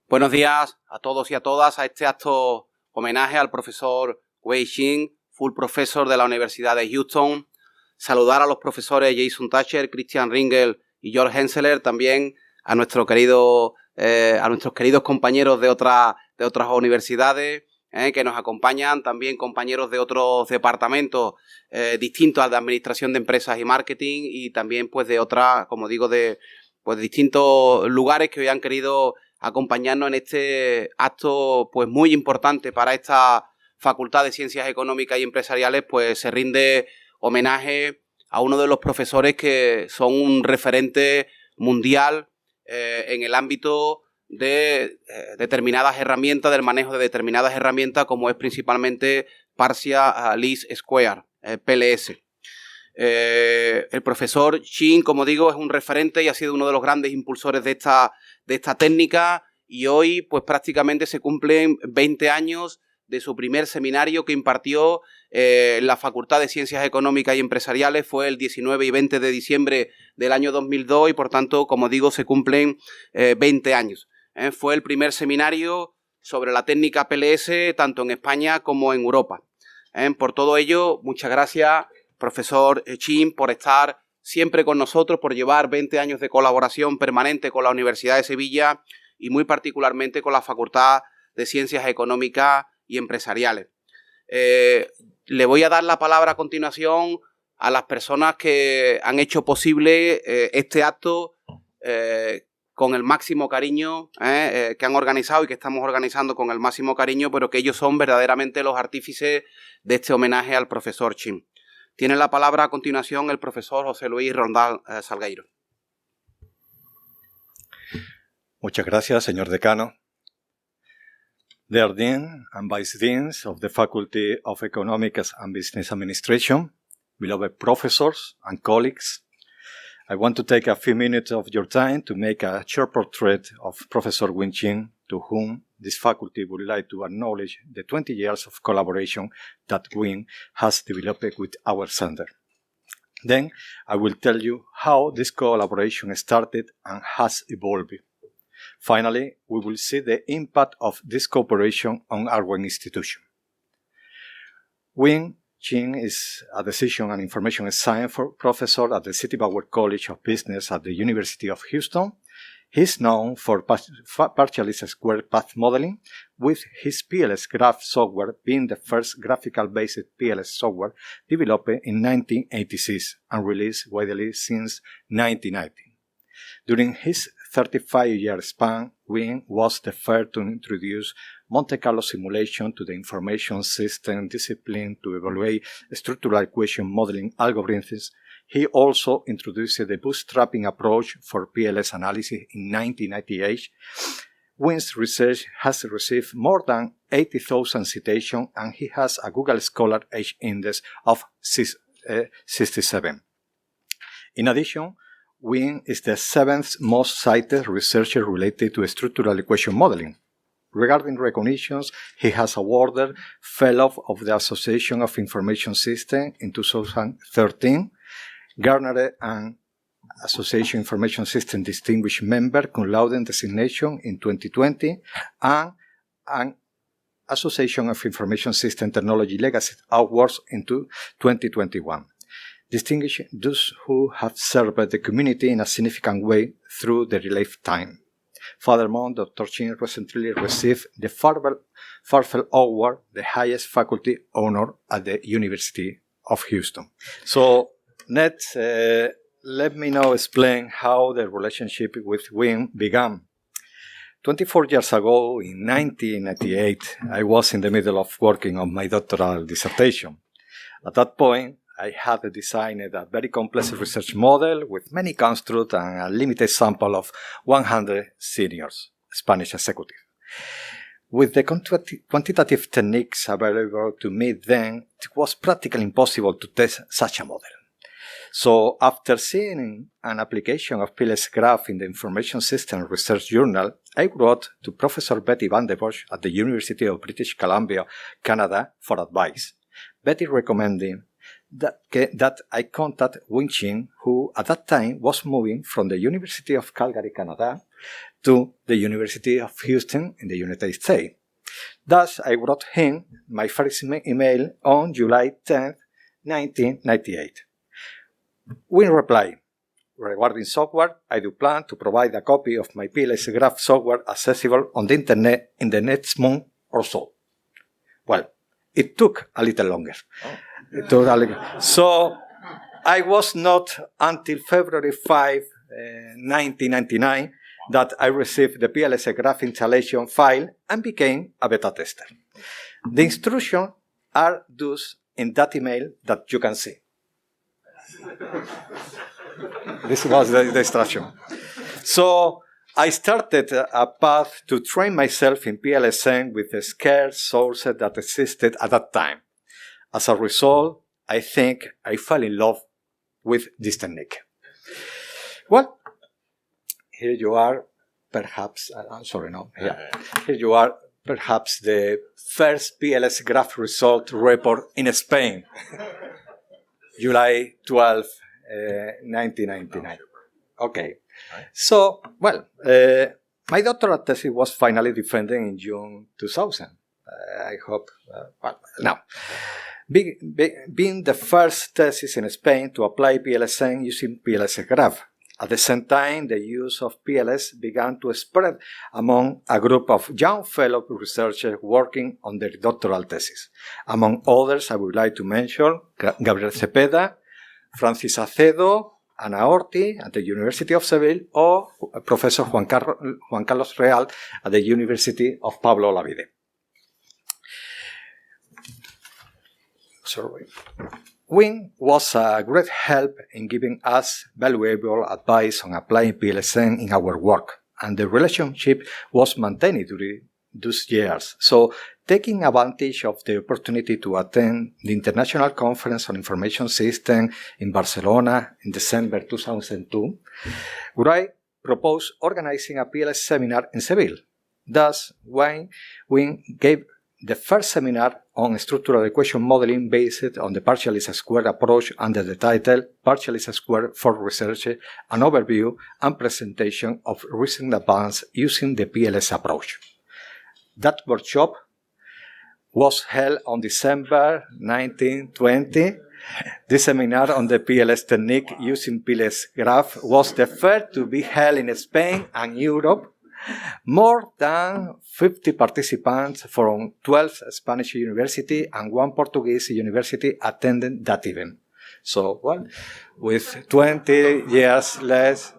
Buenos días a todos y a todas a este acto homenaje al profesor Wynne, full professor de la Universidad de Houston. Saludar a los profesores Jason Thatcher, Christian Ringel y George Henseler, también a nuestros queridos compañeros de otras universidades que nos acompañan, también compañeros de otros departamentos distintos al de Administración de Empresas y Marketing, y también pues de otras, como digo, de distintos lugares que hoy han querido acompañarnos en este acto pues muy importante para esta Facultad de Ciencias Económicas y Empresariales. Pues se rinde homenaje a uno de los profesores que son un referente mundial en el ámbito de determinadas herramientas, del manejo de determinadas herramientas, como es principalmente Partial Least Square, PLS. El profesor Wynne, como digo, es un referente y ha sido uno de los grandes impulsores de esta técnica, y hoy pues prácticamente se cumplen 20 años de su primer seminario que impartió en la Facultad de Ciencias Económicas y Empresariales. Fue el 19 y 20 de diciembre del año 2002 y por tanto, como digo, se cumplen 20 años. Fue el primer seminario sobre la técnica PLS tanto en España como en Europa. Por todo ello, muchas gracias, profesor Wynne, por estar siempre con nosotros, por llevar 20 años de colaboración permanente con la Universidad de Sevilla y muy particularmente con la Facultad de Ciencias Económicas y Empresariales. Le voy a dar la palabra a continuación a las personas que han hecho posible este acto con el máximo cariño, que han organizado y que estamos organizando con el máximo cariño, pero que ellos son verdaderamente los artífices de este homenaje al profesor Wynne. Tiene la palabra a continuación el profesor José Luis Rondal Salgueiro. Muchas gracias, señor decano. Dear Dean and Vice Deans of the Faculty of Económicas and Business Administration, beloved professors and colleagues, I want to take a few minutes of your time to make a short portrait of Professor Wynne, to whom this faculty would like to acknowledge the 20 years of collaboration that Wynne has developed with our center. Then I will tell you how this collaboration started and has evolved. Finally, we will see the impact of this cooperation on our institution. Wynne is a Decision and Information Science professor at the City Bauer College of Business at the University of Houston. He is known for partial least square path modeling, with his PLS graph software being the first graphical-based PLS software developed in 1986 and released widely since 1990. During his 35-year span, Wynne was the first to introduce Monte Carlo simulation to the information system discipline to evaluate structural equation modeling algorithms. He also introduced the bootstrapping approach for PLS analysis in 1998. Wynne's research has received more than 80,000 citations, and he has a Google Scholar Edge Index of 67. In addition, Wynne is the 7th most cited researcher related to structural equation modeling. Regarding recognitions, he has awarded Fellow of the Association of Information Systems in 2013, garnered an Association Information System Distinguished Member cum laude designation in 2020, and an Association of Information System Technology Legacy Awards in 2021. Distinguishing those who have served the community in a significant way through their lifetime. Furthermore, Dr. Wynne recently received the Farfel Award, the highest faculty honor at the University of Houston. So, let me now explain how the relationship with Wynne began. 24 years ago, in 1998, I was in the middle of working on my doctoral dissertation. At that point, I had designed a very complex research model with many constructs and a limited sample of 100 seniors, Spanish executives. With the quantitative techniques available to me then, it was practically impossible to test such a model. So, after seeing an application of PLS graph in the Information System Research Journal, I wrote to Professor Betty Van der Bosch at the University of British Columbia, Canada, for advice. Betty recommended that I contact Wynne, who at that time was moving from the University of Calgary, Canada, to the University of Houston in the United States. Thus, I wrote him my first email on July 10, 1998. Wynne replied, regarding software, I do plan to provide a copy of my PLS graph software accessible on the internet in the next month or so. Well, it took a little longer. So I was not until February 5, 1999 that I received the PLS graph installation file and became a beta tester. The instructions are thus in that email that you can see. This was the instruction. So I started a path to train myself in PLSN with the scarce sources that existed at that time. As a result, I think I fell in love with this technique. Well, here you are, perhaps, here you are, perhaps the first PLS graph result report in Spain, July 12, 1999. Okay. So, well, my doctoral thesis was finally defended in June 2000. I hope, now. Being the first thesis in Spain to apply PLSN using PLS graph. At the same time, the use of PLS began to spread among a group of young fellow researchers working on their doctoral thesis. Among others, I would like to mention Gabriel Cepeda, Francis Acedo, Ana Orti at the University of Sevilla, or Professor Juan Carlos Real at the University of Pablo Olavide. Wynne was a great help in giving us valuable advice on applying PLSN in our work, and the relationship was maintained during those years. So, taking advantage of the opportunity to attend the International Conference on Information Systems in Barcelona in December 2002, I proposed organizing a PLS seminar in Seville. Thus, Wynne gave the first seminar on structural equation modeling based on the partial least square approach under the title Partial least square for Research, an overview and presentation of recent advances using the PLS approach. That workshop was held on December 1920. This seminar on the PLS technique using PLS graph was the first to be held in Spain and Europe. More than 50 participants from 12 Spanish universities and 1 Portuguese university attended that event. So, well, with 20 years less,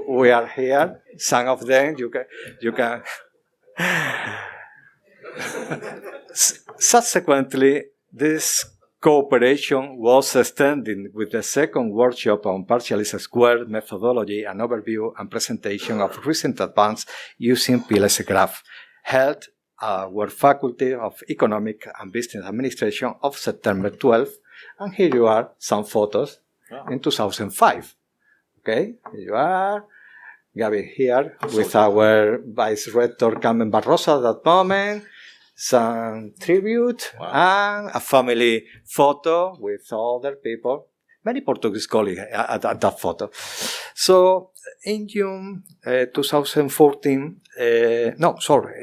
we are here. Some of them you can. Subsequently, this cooperation was extended with the second workshop on partial least square methodology, an overview and presentation of recent advances using PLS graph, held at our Faculty of Economics and Business Administration of September 12. And here you are, some photos in 2005. Okay, here you are. Gabi here with our Vice Rector Carmen Barroso at that moment. Some tribute, and a family photo with other people, many Portuguese colleagues at that photo. So in June 2014,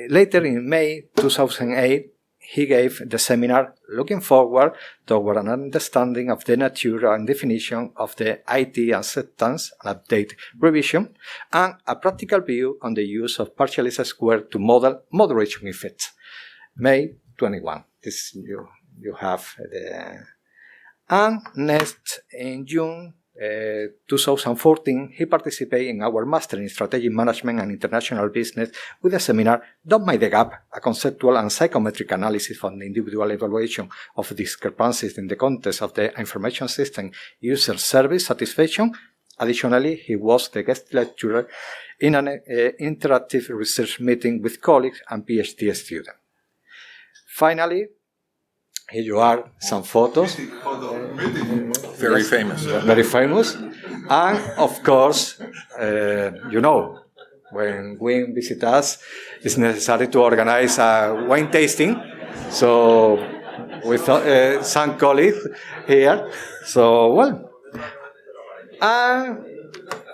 later in May 2008, he gave the seminar looking forward toward an understanding of the nature and definition of the IT acceptance and update revision, and a practical view on the use of partial least square to model moderation effects. May 21. This you have the. And next, in June 2014, he participated in our Master in Strategic Management and International Business with the seminar Don't Mind the Gap, a conceptual and psychometric analysis on the individual evaluation of discrepancies in the context of the information system user service satisfaction. Additionally, he was the guest lecturer in an interactive research meeting with colleagues and PhD students. Finally, here you are, some photos. Very famous. Very famous. And, of course, when Wynne visits us, it's necessary to organize a wine tasting. So, with some colleagues here. So, well.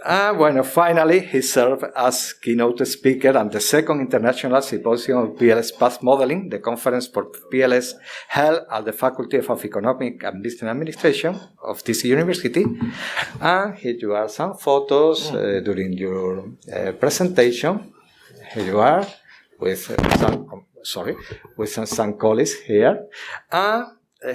Finally, he served as keynote speaker at the second International Symposium of PLS Path Modeling, the conference for PLS held at the Faculty of Economics and Business Administration of this university. And here you are some photos during your presentation. Here you are with some colleagues here.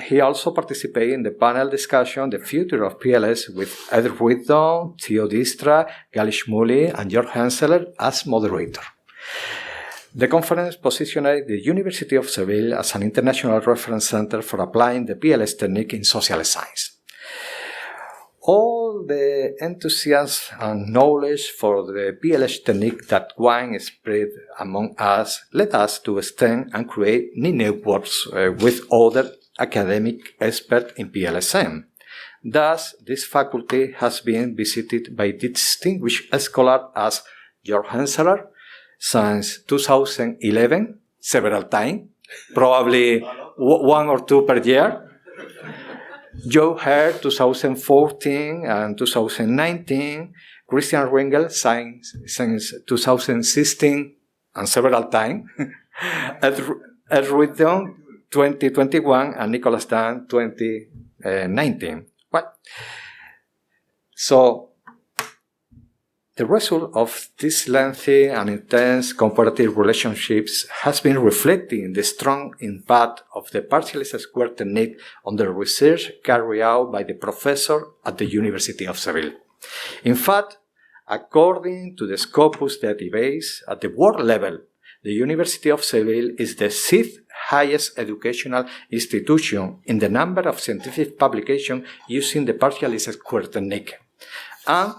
He also participated in the panel discussion, The Future of PLS, with Ed Whitton, Theo Distra, Gali Shmuley, and Georg Henseler as moderator. The conference positioned the University of Seville as an international reference center for applying the PLS technique in social science. All the enthusiasm and knowledge for the PLS technique that Wynne spread among us led us to extend and create new networks with other academic expert in PLSM. Thus, this faculty has been visited by distinguished scholars as Georg Henseler since 2011, several times, probably one or two per year. Joe Hare, 2014 and 2019, Christian Ringel since 2016 and several times, Ed Ruiton, 2021, and Nicholas Dan, 2019. So, the result of this lengthy and intense comparative relationships has been reflected in the strong impact of the partialist square technique on the research carried out by the professor at the University of Seville. In fact, according to the Scopus database, at the world level, the University of Seville is the sixth highest educational institution in the number of scientific publications using the partialist square technique, and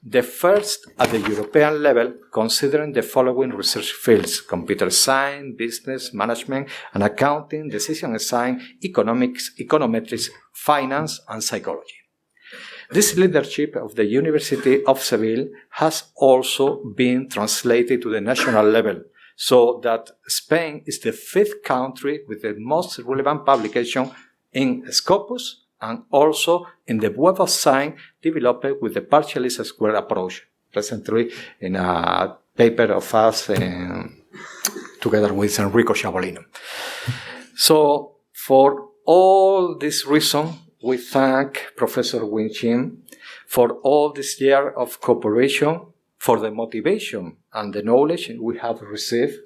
the first at the European level considering the following research fields: computer science, business, management and accounting, decision science, economics, econometrics, finance and psychology. This leadership of the University of Seville has also been translated to the national level, so that Spain is the fifth country with the most relevant publication in Scopus and also in the Web of Science developed with the partialist square approach, recently in a paper of us together with Enrico Sciabolino. So, for all this reason, we thank Professor Wynne for all this year of cooperation, for the motivation and the knowledge we have received,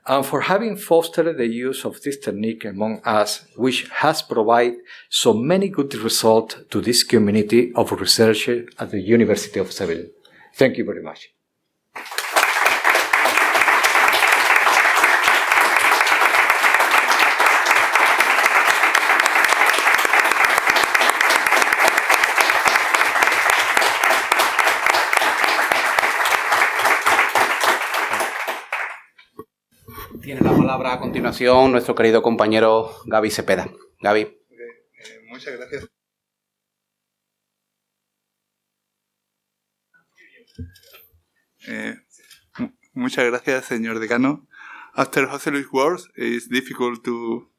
and for having fostered the use of this technique among us, which has provided so many good results to this community of researchers at the University of Seville. Thank you very much. Tiene la palabra a continuación nuestro querido compañero Gaby Cepeda. Gaby. Muchas gracias. Muchas gracias, señor decano. After José Luis' words, it's difficult to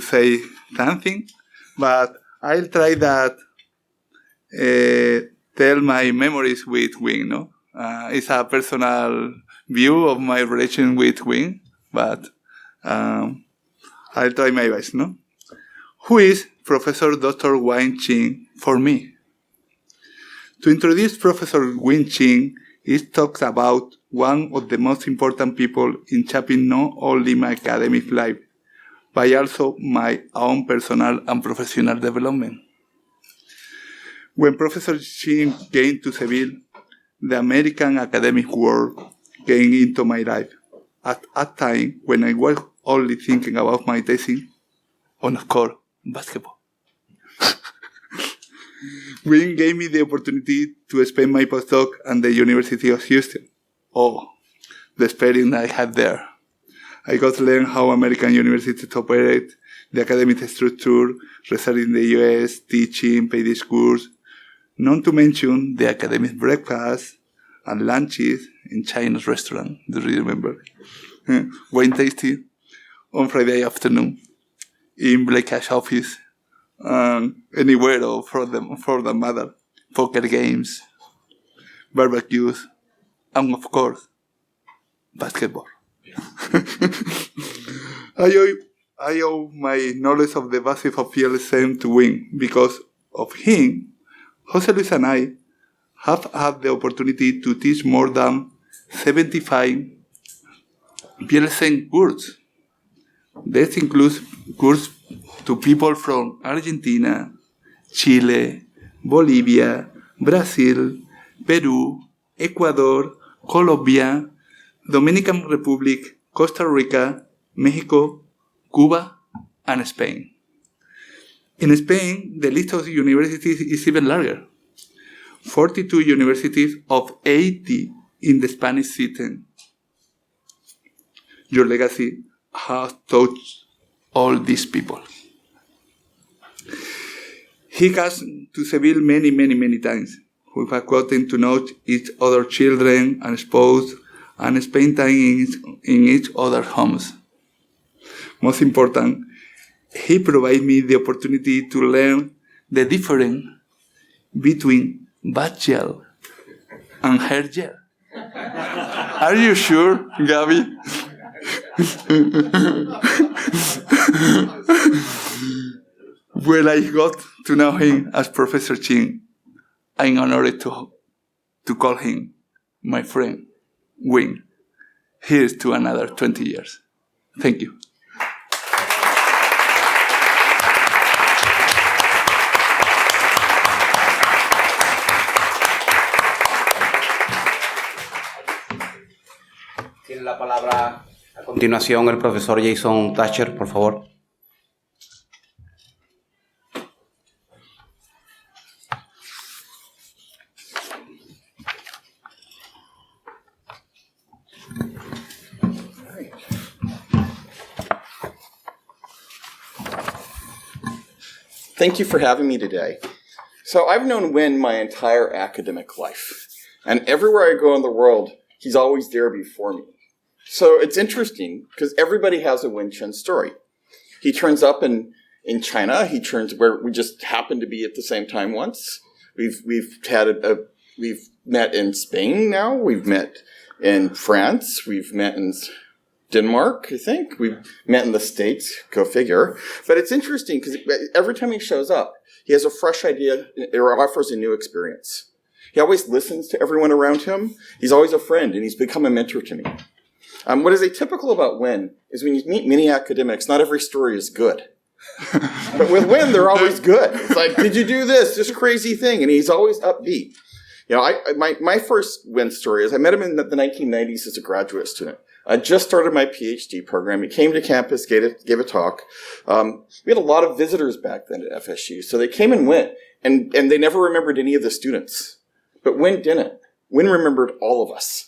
say something, but I'll try that. Tell my memories with Wynne. No, it's a personal view of my relation with Wynne, but I'll try my best. No, who is Professor Dr. Wynne for me? To introduce Professor Wynne, he talks about one of the most important people in shaping not only my academic life, but also my own personal and professional development. When Professor Chin came to Seville, the American academic world came into my life at a time when I was only thinking about my thesis on, of course, basketball. Wynne gave me the opportunity to spend my postdoc at the University of Houston. Oh, the experience I had there. I got to learn how American universities operate, the academic structure, research in the US, teaching, paid schools, not to mention the academic breakfast and lunches in Chinese restaurant. Do you remember? Wine tasting on Friday afternoon in Blake's office, anywhere or for the matter, poker games, barbecues, and of course, basketball. I owe my knowledge of the basis of PLSM to Wynne. Because of him, Jose Luis and I have had the opportunity to teach more than 75 PLSM courses. This includes courses to people from Argentina, Chile, Bolivia, Brazil, Peru, Ecuador, Colombia, Dominican Republic, Costa Rica, Mexico, Cuba, and Spain. In Spain, the list of universities is even larger. 42 universities of 80 in the Spanish system. Your legacy has touched all these people. He comes to Seville many times. We have gotten to know each other's children and spouse and spend time in each other's homes. Most important, he provides me the opportunity to learn the difference between bad gel and hair gel. Are you sure, Gabi? When I got to know him as Professor Chin, I'm honored to call him my friend, Wynne. Here's to another 20 years. Thank you. Tiene la palabra a continuación el profesor Jason Thatcher, por favor. Thank you for having me today. So I've known Wynne my entire academic life, and everywhere I go in the world, he's always there before me. So it's interesting because everybody has a Wynne Chen story. He turns up in China. He turns where we just happened to be at the same time once. We've met in Spain now. We've met in France. We've met in Denmark, I think. We've met in the States, go figure. But it's interesting because every time he shows up, he has a fresh idea or offers a new experience. He always listens to everyone around him. He's always a friend, and he's become a mentor to me. What is atypical about Wynne is when you meet many academics, not every story is good. But with Wynne, they're always good. It's like, did you do this crazy thing? And he's always upbeat. You know, my first Wynne story is I met him in the 1990s as a graduate student. I just started my PhD program. He came to campus, gave a talk. We had a lot of visitors back then at FSU. So they came and went, and they never remembered any of the students. But Wynne didn't. Wynne remembered all of us.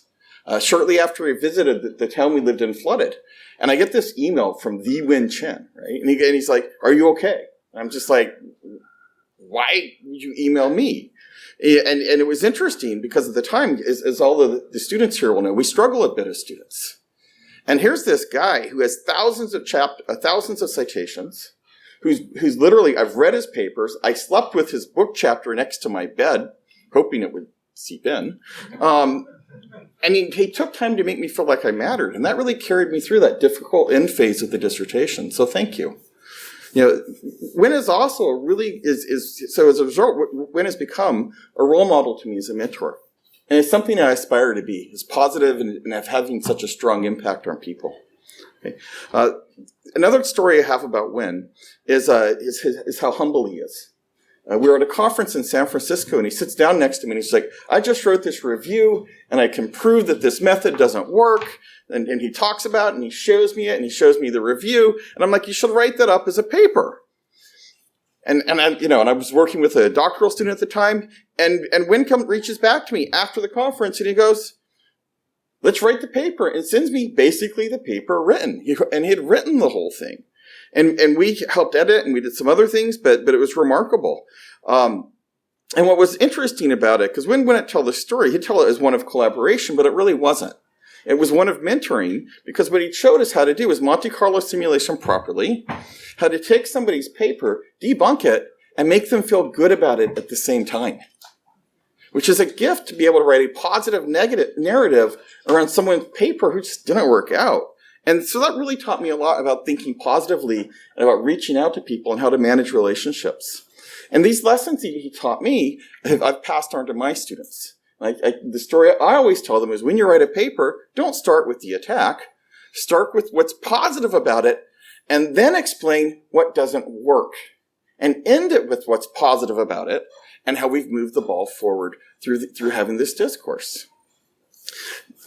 Shortly after we visited, the town we lived in flooded. And I get this email from the Wynne Chen, right? And he's like, "Are you okay?" And I'm just like, "Why would you email me?" And it was interesting because at the time, as all the students here will know, we struggle a bit as students. And here's this guy who has thousands of citations, who's literally, I've read his papers. I slept with his book chapter next to my bed, hoping it would seep in. And he took time to make me feel like I mattered. And that really carried me through that difficult end phase of the dissertation. So thank you. You know, Wynne is also so as a result, Wynne has become a role model to me as a mentor. And it's something I aspire to be, is positive and having such a strong impact on people. Okay. Another story I have about Wynne is how humble he is. We were at a conference in San Francisco, and he sits down next to me, and he's like, "I just wrote this review, and I can prove that this method doesn't work." And he talks about it, and he shows me it, and he shows me the review. And I'm like, "You should write that up as a paper." And I was working with a doctoral student at the time, and Wynne reaches back to me after the conference, and he goes, "Let's write the paper," and sends me basically the paper written. And he had written the whole thing. And we helped edit, and we did some other things, but it was remarkable. And what was interesting about it, because Wynne wouldn't tell the story, he'd tell it as one of collaboration, but it really wasn't. It was one of mentoring, because what he showed us how to do was Monte Carlo simulation properly, how to take somebody's paper, debunk it, and make them feel good about it at the same time. which is a gift to be able to write a positive narrative around someone's paper who just didn't work out. And so that really taught me a lot about thinking positively and about reaching out to people and how to manage relationships. And these lessons he taught me, I've passed on to my students. The story I always tell them is when you write a paper, don't start with the attack. Start with what's positive about it, and then explain what doesn't work. And end it with what's positive about it and how we've moved the ball forward through having this discourse.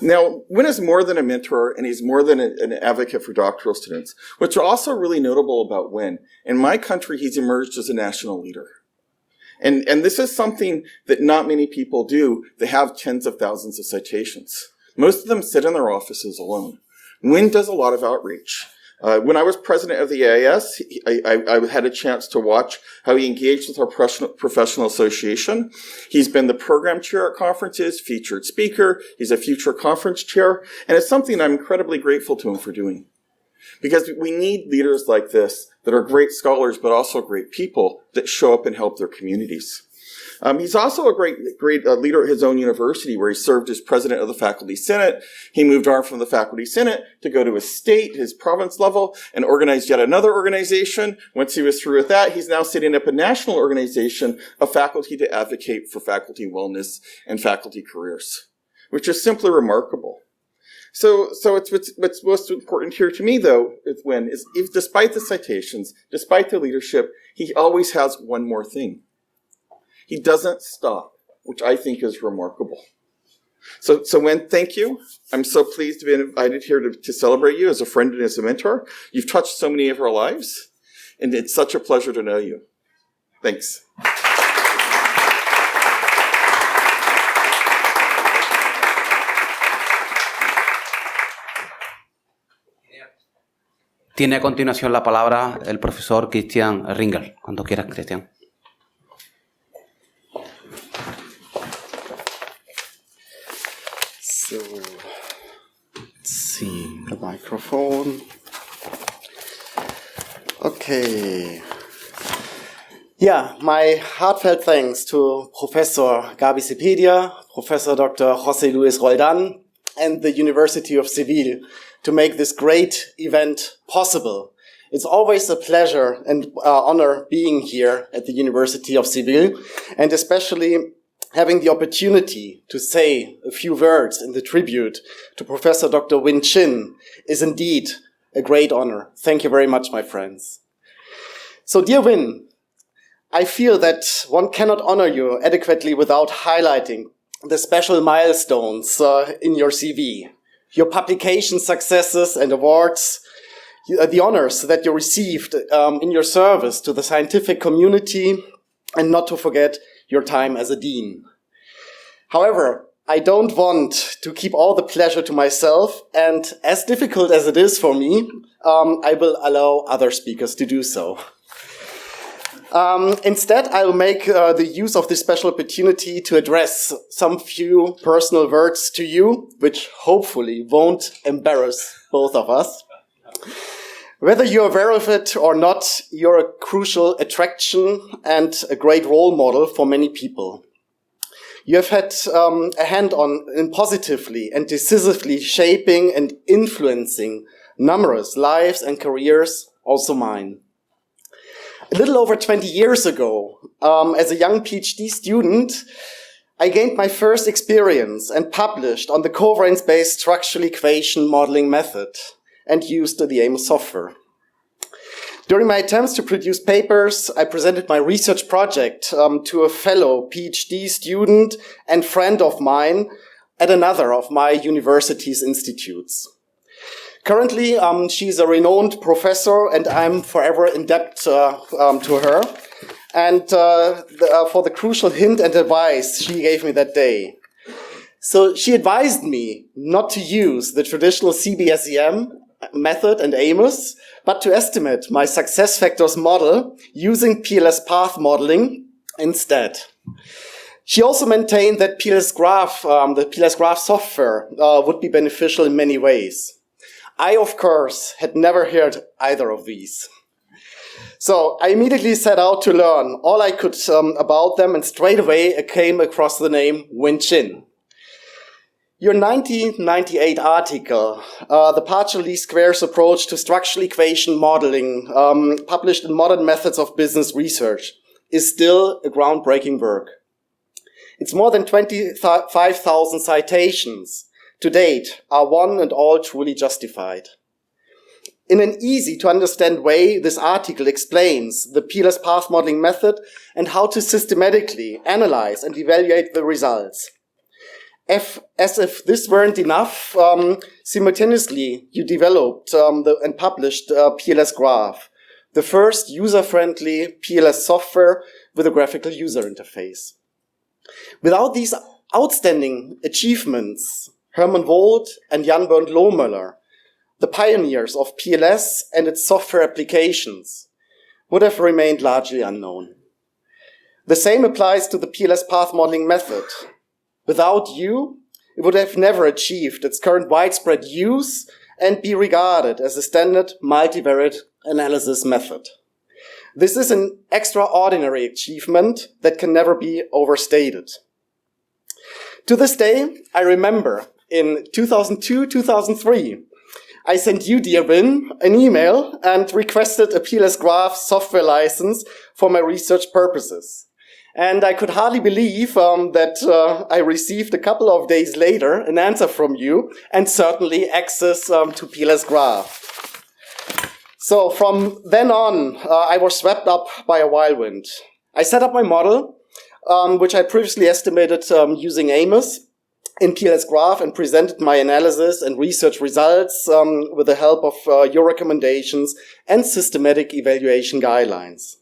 Now, Wynne is more than a mentor, and he's more than an advocate for doctoral students. What's also really notable about Wynne, in my country, he's emerged as a national leader. And this is something that not many people do. They have tens of thousands of citations. Most of them sit in their offices alone. Wynne does a lot of outreach. When I was president of the AIS, I had a chance to watch how he engaged with our professional association. He's been the program chair at conferences, featured speaker. He's a future conference chair. And it's something I'm incredibly grateful to him for doing. Because we need leaders like this that are great scholars, but also great people that show up and help their communities. He's also a great leader at his own university, where he served as president of the Faculty Senate. He moved on from the Faculty Senate to go to his state, his province level, and organized yet another organization. Once he was through with that, he's now setting up a national organization of faculty to advocate for faculty wellness and faculty careers, which is simply remarkable. So what's most important here to me, though, is if despite the citations, despite the leadership, he always has one more thing. He doesn't stop, which I think is remarkable. So Wynne, thank you. I'm so pleased to be invited here to celebrate you as a friend and as a mentor. You've touched so many of our lives, and it's such a pleasure to know you. Thanks. Tiene a continuación la palabra el profesor Christian Ringel. Cuando quieras, Christian. So, let's see, the microphone. Okay. Yeah, my heartfelt thanks to Professor Gabi Cepeda, Professor Dr. José Luis Roldan, and the University of Sevilla to make this great event possible. It's always a pleasure and honor being here at the University of Seville, and especially having the opportunity to say a few words in the tribute to Professor Dr. Wynne Chin is indeed a great honor. Thank you very much, my friends. So, dear Wynne, I feel that one cannot honor you adequately without highlighting the special milestones in your CV, your publication successes and awards, the honors that you received in your service to the scientific community, and not to forget your time as a dean. However, I don't want to keep all the pleasure to myself, and as difficult as it is for me, I will allow other speakers to do so. Instead, I will make the use of this special opportunity to address some few personal words to you, which hopefully won't embarrass both of us. Whether you're aware of it or not, you're a crucial attraction and a great role model for many people. You have had a hand in positively and decisively shaping and influencing numerous lives and careers, also mine. A little over 20 years ago, as a young PhD student, I gained my first experience and published on the covariance-based structural equation modeling method and used the AMOS software. During my attempts to produce papers, I presented my research project to a fellow PhD student and friend of mine at another of my university's institutes. Currently, she's a renowned professor, and I'm forever in debt to her, and for the crucial hint and advice she gave me that day. So she advised me not to use the traditional CBSEM method and AMOS, but to estimate my success factors model using PLS path modeling instead. She also maintained that the PLS graph software would be beneficial in many ways. I, of course, had never heard either of these. So I immediately set out to learn all I could about them, and straight away I came across the name Wynne. Your 1998 article, The Partial Least Squares Approach to Structural Equation Modeling, published in Modern Methods of Business Research, is still a groundbreaking work. Its more than 25,000 citations to date are one and all truly justified. In an easy-to-understand way, this article explains the peerless path modeling method and how to systematically analyze and evaluate the results. As if this weren't enough, simultaneously you developed and published Peerless Graph, the first user-friendly peerless software with a graphical user interface. Without these outstanding achievements, Hermann Wold and Jan Bernd Lohmöller, the pioneers of PLS and its software applications, would have remained largely unknown. The same applies to the peerless path modeling method. Without you, it would have never achieved its current widespread use and be regarded as a standard multivariate analysis method. This is an extraordinary achievement that can never be overstated. To this day, I remember in 2002-2003, I sent you, dear Wynne, an email and requested a peerless graph software license for my research purposes. And I could hardly believe that I received a couple of days later an answer from you and certainly access to peerless graph. So from then on, I was swept up by a whirlwind. I set up my model, which I previously estimated using Amos in peerless graph, and presented my analysis and research results with the help of your recommendations and systematic evaluation guidelines.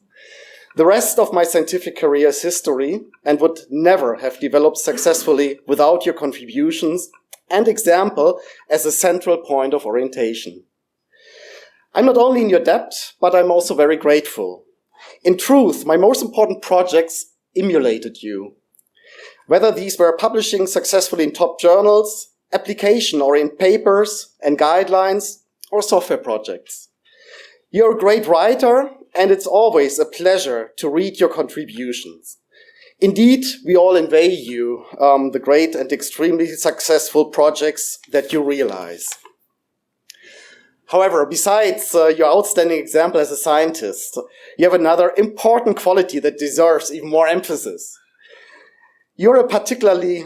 The rest of my scientific career is history and would never have developed successfully without your contributions and example as a central point of orientation. I'm not only in your debt, but I'm also very grateful. In truth, my most important projects emulated you. Whether these were publishing successfully in top journals, application-oriented papers and guidelines, or software projects. You're a great writer, and it's always a pleasure to read your contributions. Indeed, we all envy you, the great and extremely successful projects that you realize. However, besides your outstanding example as a scientist, you have another important quality that deserves even more emphasis. You're a particularly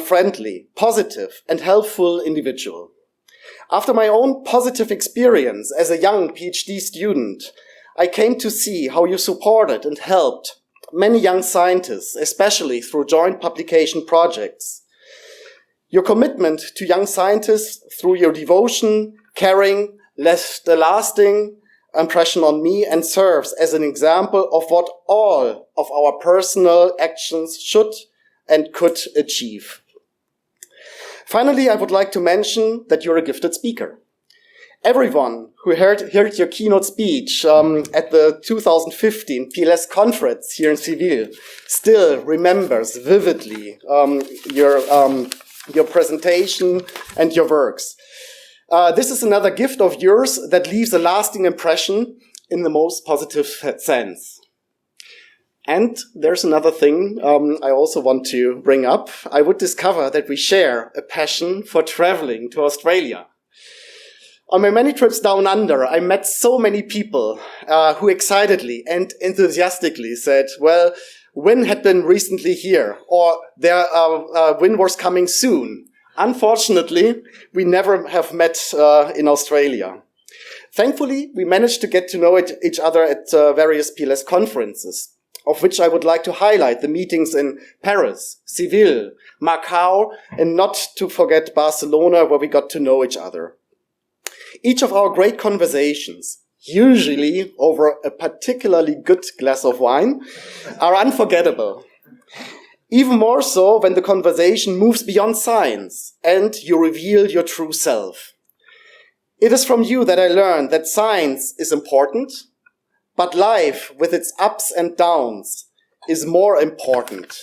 friendly, positive, and helpful individual. After my own positive experience as a young PhD student, I came to see how you supported and helped many young scientists, especially through joint publication projects. Your commitment to young scientists through your devotion, caring, left a lasting impression on me and serves as an example of what all of our personal actions should and could achieve. Finally, I would like to mention that you're a gifted speaker. Everyone who heard your keynote speech at the 2015 PLS conference here in Seville still remembers vividly your presentation and your works. This is another gift of yours that leaves a lasting impression in the most positive sense. And there's another thing I also want to bring up. I would discover that we share a passion for traveling to Australia. On my many trips down under, I met so many people who excitedly and enthusiastically said, well, Wynne had been recently here, or Wynne was coming soon. Unfortunately, we never have met in Australia. Thankfully, we managed to get to know each other at various PLS conferences, of which I would like to highlight the meetings in Paris, Seville, Macau, and not to forget Barcelona, where we got to know each other. Each of our great conversations, usually over a particularly good glass of wine, are unforgettable. Even more so when the conversation moves beyond science and you reveal your true self. It is from you that I learned that science is important, but life with its ups and downs is more important.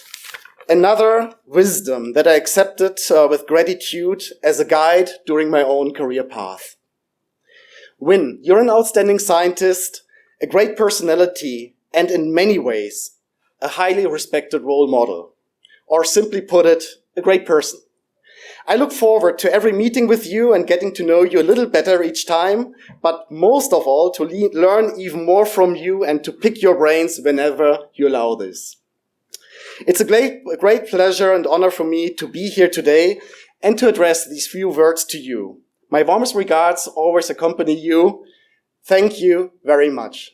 Another wisdom that I accepted with gratitude as a guide during my own career path. Wynne, you're an outstanding scientist, a great personality, and in many ways, a highly respected role model. Or simply put it, a great person. I look forward to every meeting with you and getting to know you a little better each time, but most of all, to learn even more from you and to pick your brains whenever you allow this. It's a great pleasure and honor for me to be here today and to address these few words to you. My warmest regards always accompany you. Thank you very much.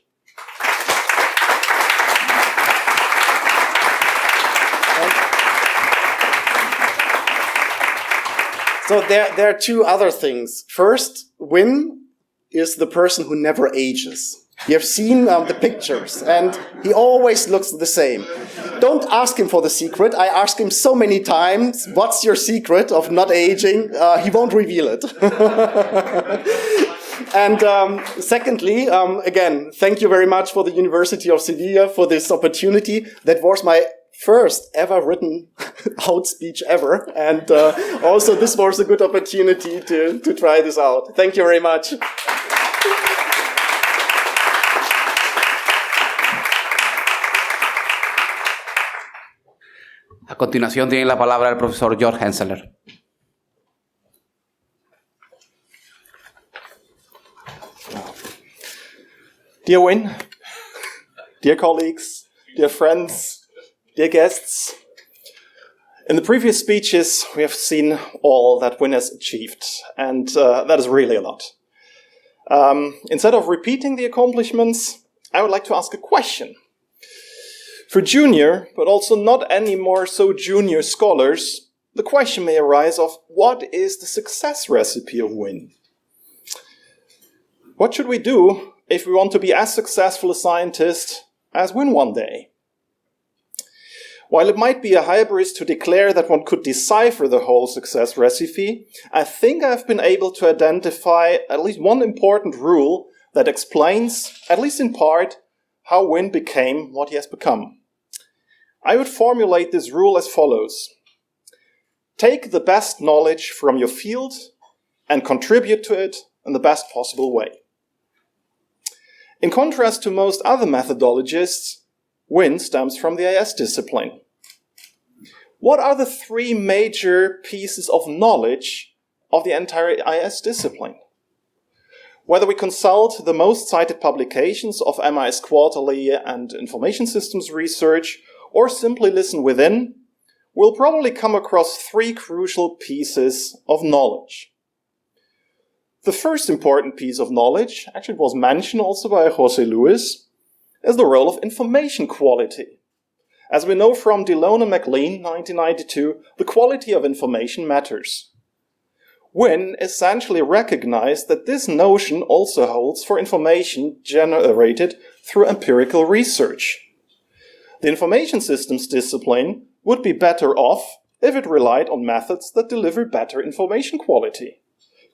So there are two other things. First, Wynne is the person who never ages. You have seen the pictures, and he always looks the same. Don't ask him for the secret. I asked him so many times, what's your secret of not aging? He won't reveal it. And secondly, again, thank you very much for the University of Sevilla for this opportunity. That was my first ever written out speech ever. And also this was a good opportunity to try this out. Thank you very much. A continuación tiene la palabra el profesor Georg Henseler. Dear Wynne, dear colleagues, dear friends, dear guests, in the previous speeches we have seen all that Wynne has achieved, and that is really a lot. Instead of repeating the accomplishments, I would like to ask a question. For junior, but also not any more so junior scholars, the question may arise of what is the success recipe of Wynne? What should we do if we want to be as successful a scientist as Wynne one day? While it might be a hybris to declare that one could decipher the whole success recipe, I think I've been able to identify at least one important rule that explains, at least in part, how Wynne became what he has become. I would formulate this rule as follows. Take the best knowledge from your field and contribute to it in the best possible way. In contrast to most other methodologists, Wynne stems from the IS discipline. What are the three major pieces of knowledge of the entire IS discipline? Whether we consult the most cited publications of MIS Quarterly and Information Systems Research, or simply listen within, we'll probably come across three crucial pieces of knowledge. The first important piece of knowledge, actually it was mentioned also by Jose Luis, is the role of information quality. As we know from Dillon and MacLean, 1992, the quality of information matters. Wynne essentially recognized that this notion also holds for information generated through empirical research. The information systems discipline would be better off if it relied on methods that deliver better information quality.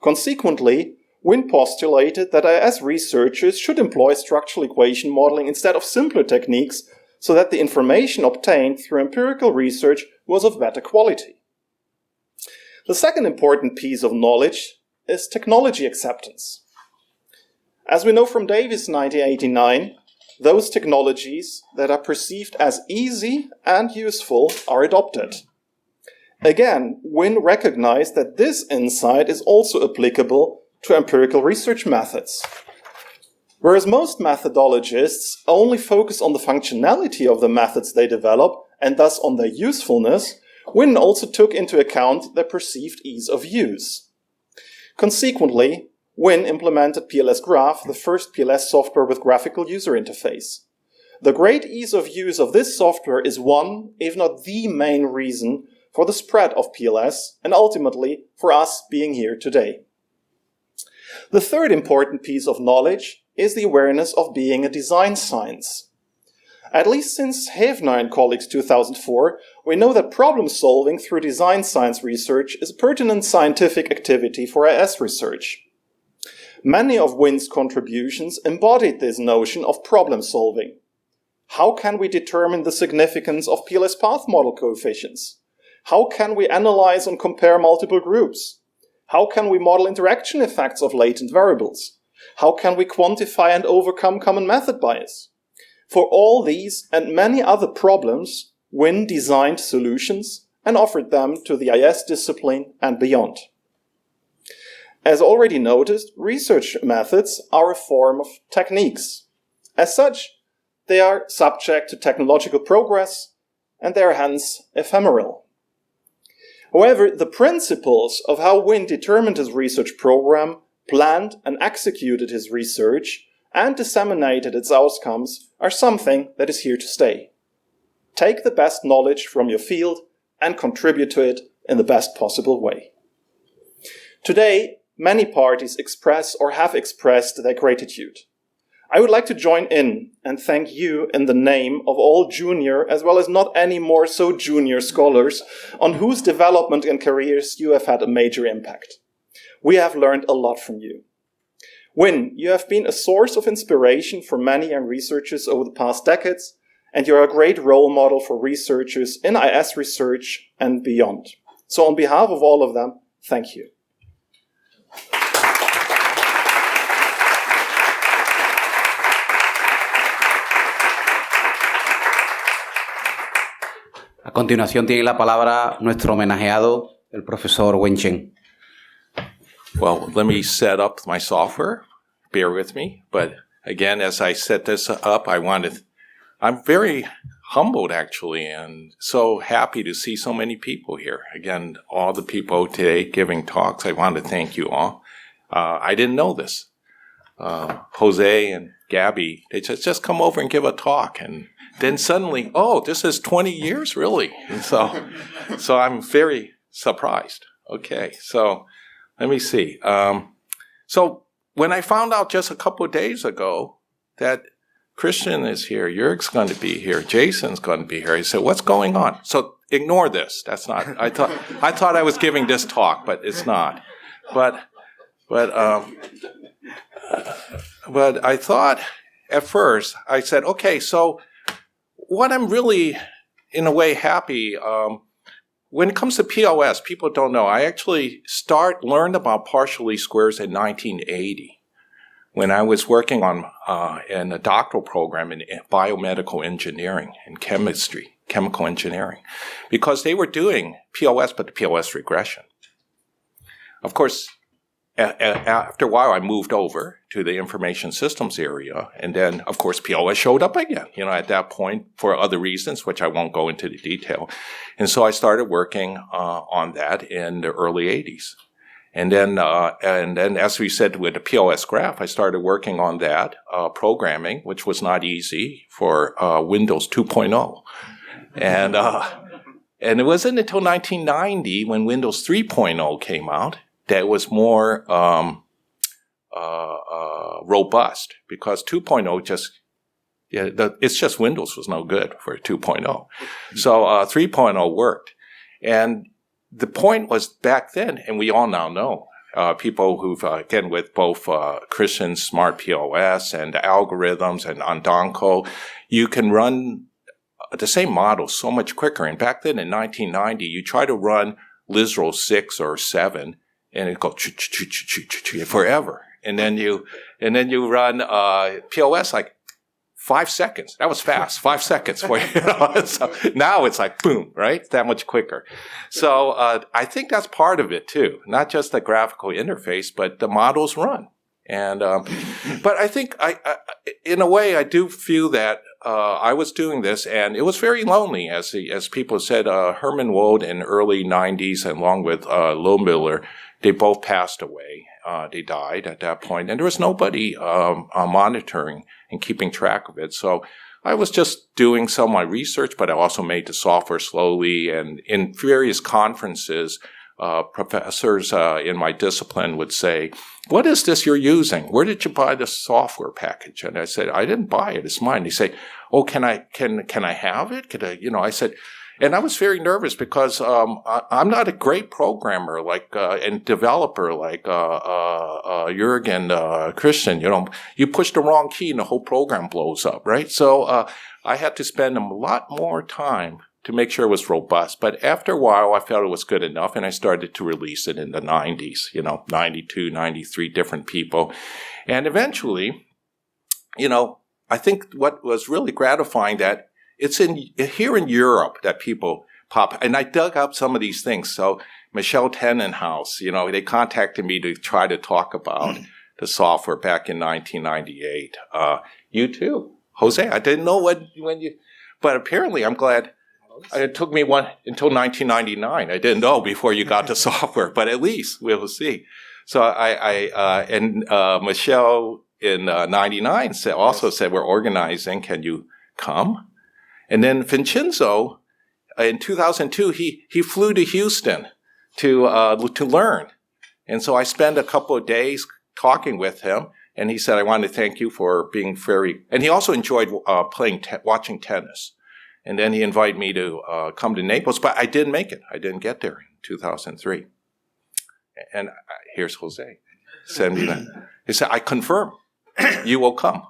Consequently, Wynne postulated that IS researchers should employ structural equation modeling instead of simpler techniques so that the information obtained through empirical research was of better quality. The second important piece of knowledge is technology acceptance. As we know from Davis 1989, those technologies that are perceived as easy and useful are adopted. Again, Wynne recognized that this insight is also applicable to empirical research methods. Whereas most methodologists only focus on the functionality of the methods they develop and thus on their usefulness, Wynne also took into account their perceived ease of use. Consequently, Wynne implemented PLS Graph, the first PLS software with graphical user interface. The great ease of use of this software is one, if not the main reason for the spread of PLS and ultimately for us being here today. The third important piece of knowledge is the awareness of being a design science. At least since Havner and colleagues 2004, we know that problem solving through design science research is a pertinent scientific activity for IS research. Many of Wynne's contributions embodied this notion of problem solving. How can we determine the significance of PLS path model coefficients? How can we analyze and compare multiple groups? How can we model interaction effects of latent variables? How can we quantify and overcome common method bias? For all these and many other problems, Wynne designed solutions and offered them to the IS discipline and beyond. As already noticed, research methods are a form of techniques. As such, they are subject to technological progress and they are hence ephemeral. However, the principles of how Wynne determined his research program, planned and executed his research, and disseminated its outcomes are something that is here to stay. Take the best knowledge from your field and contribute to it in the best possible way. Today, many parties express or have expressed their gratitude. I would like to join in and thank you in the name of all junior as well as not any more so junior scholars on whose development and careers you have had a major impact. We have learned a lot from you. Wynne, you have been a source of inspiration for many young researchers over the past decades, and you're a great role model for researchers in IS research and beyond. So on behalf of all of them, thank you. A continuación tiene la palabra nuestro homenajeado, el profesor Wynne Chen. Well, let me set up my software. Bear with me. But again, as I set this up, I'm very humbled actually, and so happy to see so many people here. Again, all the people today giving talks, I want to thank you all. I didn't know this. Jose and Gabby, they just come over and give a talk, and then suddenly, oh, this is 20 years, really? And so I'm very surprised. Okay, so let me see. So when I found out just a couple of days ago that Christian is here, Jörg's going to be here, Jason's going to be here, I said, what's going on? So ignore this. That's not. I thought I was giving this talk, but it's not. But I thought at first, I said, okay, so what I'm really, in a way, happy, when it comes to POS, people don't know. I actually learned about partial least squares in 1980 when I was working on in a doctoral program in biomedical engineering and chemistry, chemical engineering, because they were doing POS, but the POS regression. Of course, after a while, I moved over to the information systems area, and then, of course, POS showed up again, at that point for other reasons, which I won't go into the detail. And so I started working on that in the early 80s. And then, as we said with the POS graph, I started working on that programming, which was not easy for Windows 2.0. And it wasn't until 1990 when Windows 3.0 came out that was more robust, because 2.0 it's just Windows was no good for 2.0. So 3.0 worked. And the point was back then, and we all now know, people who've, again, with both Christian Smart POS and algorithms and Ondanko, you can run the same model so much quicker. And back then in 1990, you try to run Lizro 6 or 7, and it goes forever. And then you run POS like 5 seconds. That was fast. 5 seconds for you. So now it's like boom, right? That much quicker. So I think that's part of it too. Not just the graphical interface, but the models run. And but I think in a way, I do feel that I was doing this, and it was very lonely, as people said. Herman Wold in early 90s, and along with Lohmiller, they both passed away. They died at that point, and there was nobody monitoring and keeping track of it. So I was just doing some of my research, but I also made the software slowly. And in various conferences, professors in my discipline would say, "What is this you're using? Where did you buy this software package?" And I said, "I didn't buy it. It's mine." They say, "Oh, can I have it? Could I?" I said. And I was very nervous because I'm not a great programmer and developer like Jörg and Christian. You push the wrong key and the whole program blows up, right? So I had to spend a lot more time to make sure it was robust. But after a while, I felt it was good enough, and I started to release it in the 90s, 92, 93 different people. And eventually, I think what was really gratifying that it's here in Europe that people pop, and I dug up some of these things. So Michelle Tenenhaus, they contacted me to try to talk about the software back in 1998. You too, Jose. I didn't know but apparently I'm glad. It took me until 1999. I didn't know before you got the software, but at least we'll see. So and Michelle in 99 also said, we're organizing. Can you come? And then Vincenzo, in 2002, he flew to Houston to learn. And so I spent a couple of days talking with him, and he said, I want to thank you for being and he also enjoyed watching tennis. And then he invited me to come to Naples, but I didn't make it. I didn't get there in 2003. And here's Jose. Send me that. He said, I confirm, you will come.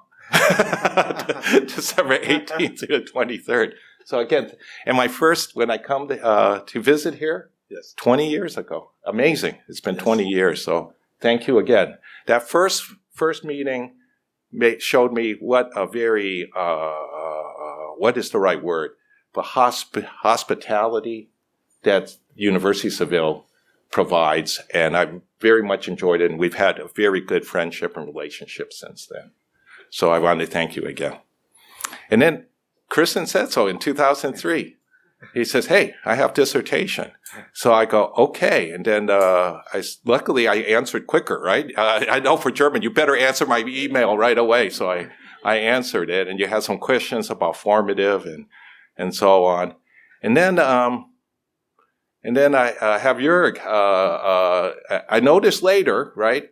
December 18th to the 23rd. So again, and when I come to visit here, yes, 20 years ago. Amazing. It's been 20 years. So thank you again. That first meeting showed me what a very, what is the right word? But hospitality that University of Seville provides. And I very much enjoyed it. And we've had a very good friendship and relationship since then. So I want to thank you again. And then Kristen said so in 2003. He says, hey, I have dissertation. So I go, okay. And then luckily I answered quicker, right? I know for German, you better answer my email right away. So I answered it, and you had some questions about formative and so on. And then I have Jörg. I noticed later, right?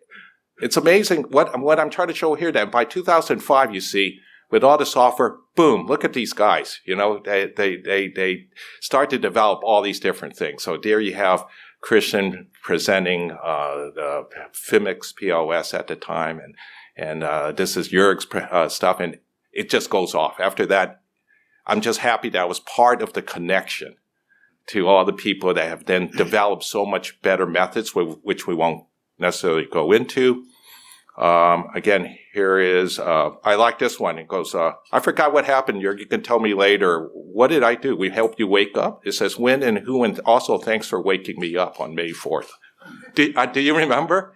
It's amazing what I'm trying to show here, that by 2005, you see, with all the software, boom, look at these guys. They start to develop all these different things. So there you have Christian presenting the Fimix POS at the time, and this is Jörg's stuff, and it just goes off. After that, I'm just happy that I was part of the connection to all the people that have then developed so much better methods, which we won't necessarily go into. Again, here is, I like this one. It goes, I forgot what happened. You can tell me later. What did I do? We helped you wake up. It says when and who, and also thanks for waking me up on May 4th. Do you remember?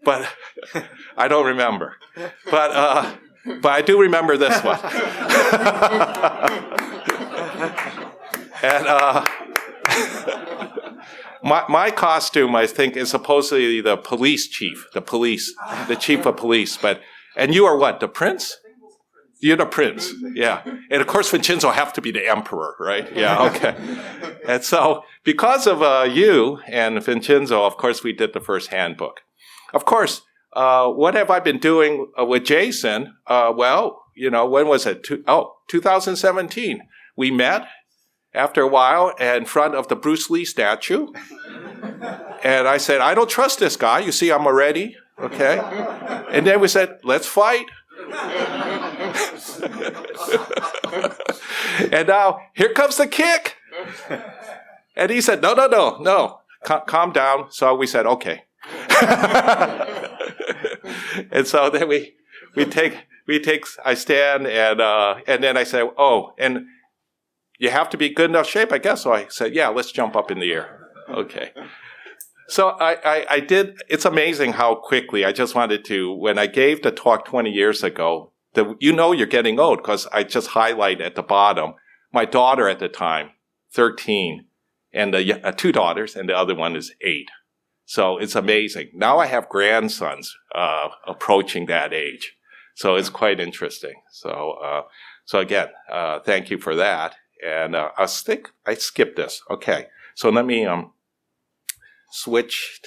But I don't remember. But I do remember this one. And, My costume, I think, is supposedly the police chief, the chief of police. And you are what, the prince? You're the prince, yeah. And of course, Vincenzo have to be the emperor, right? Yeah, okay. And so, because of you and Vincenzo, of course, we did the first handbook. Of course, what have I been doing with Jason? When was it? 2017. We met after a while in front of the Bruce Lee statue. And I said, I don't trust this guy. You see, I'm already, okay? And then we said, let's fight. And now, here comes the kick. And he said, no. Calm down. So we said, okay. And so then I stand, and then I say, and you have to be good enough shape, I guess. So I said, yeah, let's jump up in the air. Okay. So I did. It's amazing how quickly I just wanted to, when I gave the talk 20 years ago, you're getting old because I just highlight at the bottom, my daughter at the time, 13, and two daughters, and the other one is 8. So it's amazing. Now I have grandsons approaching that age. So it's quite interesting. So again, thank you for that. And I skipped this. Okay, so let me switch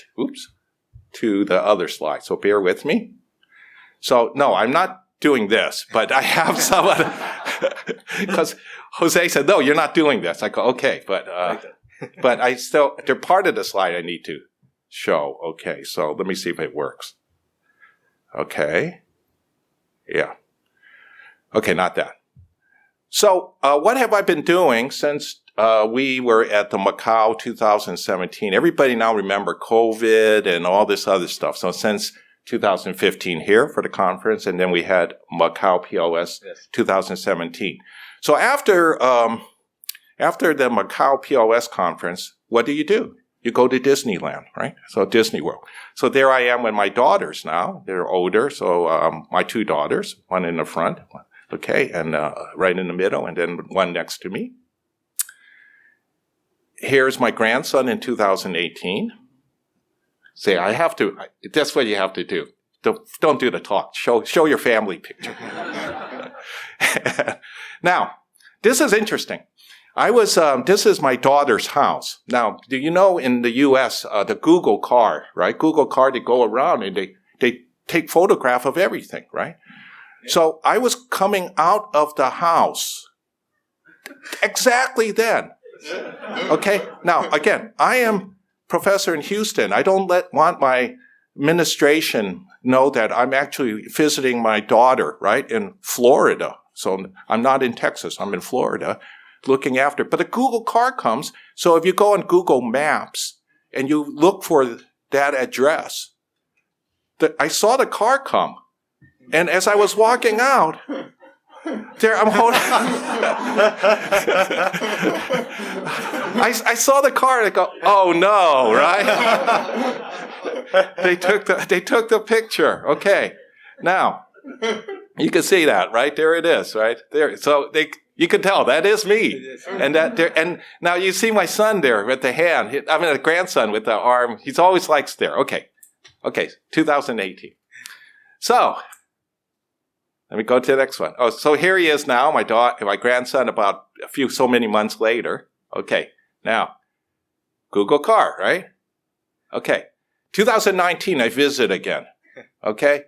to the other slide. So bear with me. So no, I'm not doing this, but I have someone, because Jose said, no, you're not doing this. I go, okay, but I still, they're part of the slide I need to show. Okay, so let me see if it works. Okay. Yeah. Okay, not that. So what have I been doing since we were at the Macau 2017? Everybody now remember COVID and all this other stuff. So since 2015 here for the conference, and then we had Macau POS 2017. So after the Macau POS conference, what do? You go to Disneyland, right? So Disney World. So there I am with my daughters now. They're older. So my two daughters, one in the front, okay, and right in the middle, and then one next to me. Here's my grandson in 2018. Say, I have to, that's what you have to do. Don't do the talk. Show your family picture. Now, this is interesting. This is my daughter's house. Now, do you know in the U.S., the Google car, right? Google car, they go around and they take photograph of everything, right? Yeah. So I was coming out of the house exactly then. Okay? Now, again, I am professor in Houston. I don't want my administration know that I'm actually visiting my daughter, right, in Florida. So I'm not in Texas. I'm in Florida looking after. But the Google car comes. So if you go on Google Maps and you look for that address, I saw the car come. And as I was walking out, there I'm holding. I saw the car and I go, oh no, right? They took the picture. Okay. Now, you can see that, right? There it is, right? There. So you can tell that is me. And and now you see my son there with the hand. The grandson with the arm. He's always likes there. Okay. 2018. So, let me go to the next one. Oh, so here he is now, my grandson about so many months later. Okay. Now, Google car, right? Okay. 2019, I visit again. Okay.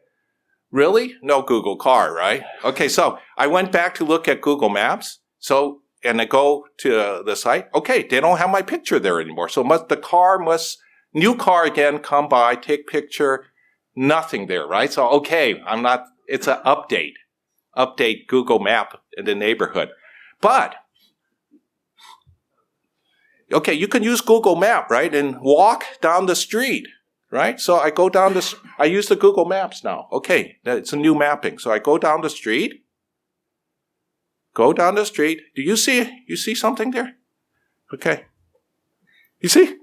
Really? No Google car, right? Okay, so I went back to look at Google Maps. And I go to the site. Okay, they don't have my picture there anymore. So new car again, come by, take picture, nothing there, right? So, okay, it's an update Google Map in the neighborhood. But, okay, you can use Google Map, right? And walk down the street. Right? So I go down I use the Google Maps now. Okay, it's a new mapping. So I go down the street. Do you see something there? Okay. You see?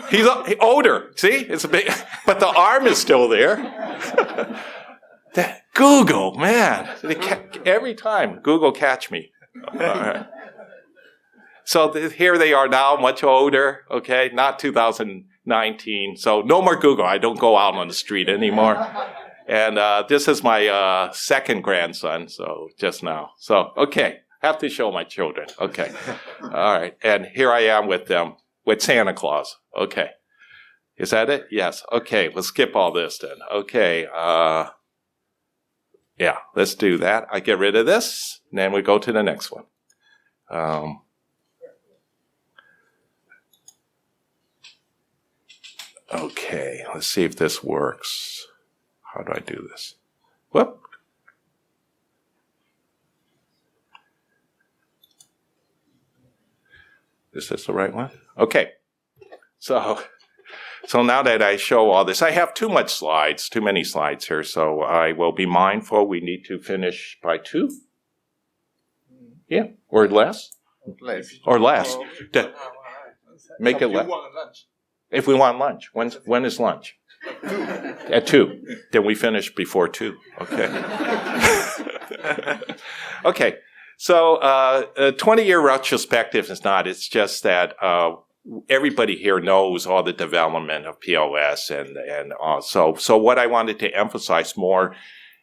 He's older. See? It's a big, but the arm is still there. Google, man. Every time, Google catch me. All right. So here they are now, much older, okay? Not 2019. So no more Google. I don't go out on the street anymore. And this is my second grandson, so just now. So, okay, have to show my children. Okay. All right. And here I am with them, with Santa Claus. Okay. Is that it? Yes. Okay, let's skip all this then. Okay. Yeah, let's do that. I get rid of this, and then we go to the next one. Okay, let's see if this works. How do I do this? Whoop. Is this the right one? Okay. So now that I show all this, I have too many slides here, so I will be mindful. We need to finish by 2. Yeah, or less. Or less. Make it less. If we want lunch. When is lunch? At 2. Then we finish before 2. Okay. Okay. So, 20-year retrospective is not. It's just that everybody here knows all the development of POS and so what I wanted to emphasize more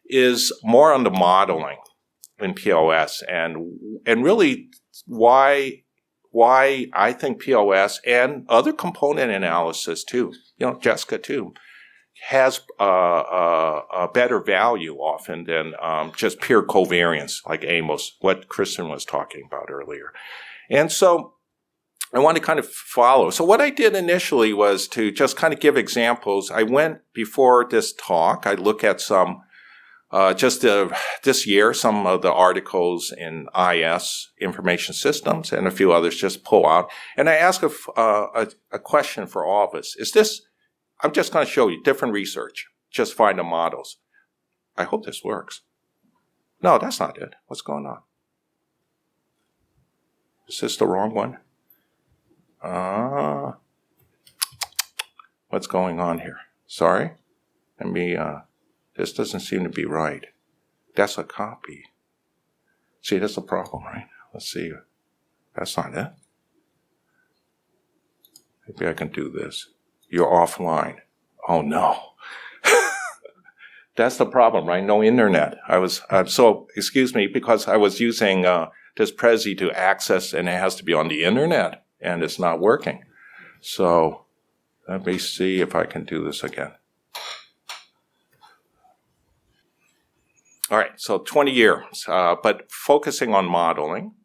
is more on the modeling in POS and really why I think POS and other component analysis too, Jessica too, has a better value often than just pure covariance like Amos, what Kristen was talking about earlier. And so I want to kind of follow. So what I did initially was to just kind of give examples. I went before this talk, I look at some, this year, some of the articles in IS, Information Systems, and a few others just pull out. And I ask a question for all of us. I'm just going to show you different research. Just find the models. I hope this works. No, that's not it. What's going on? Is this the wrong one? What's going on here? Sorry. This doesn't seem to be right. That's a copy. See, that's the problem, right? Let's see. That's not it. Maybe I can do this. You're offline. Oh no. That's the problem, right? No internet. So excuse me, because I was using this Prezi to access, and it has to be on the internet, and it's not working. So let me see if I can do this again. All right, so 20 years, but focusing on modeling.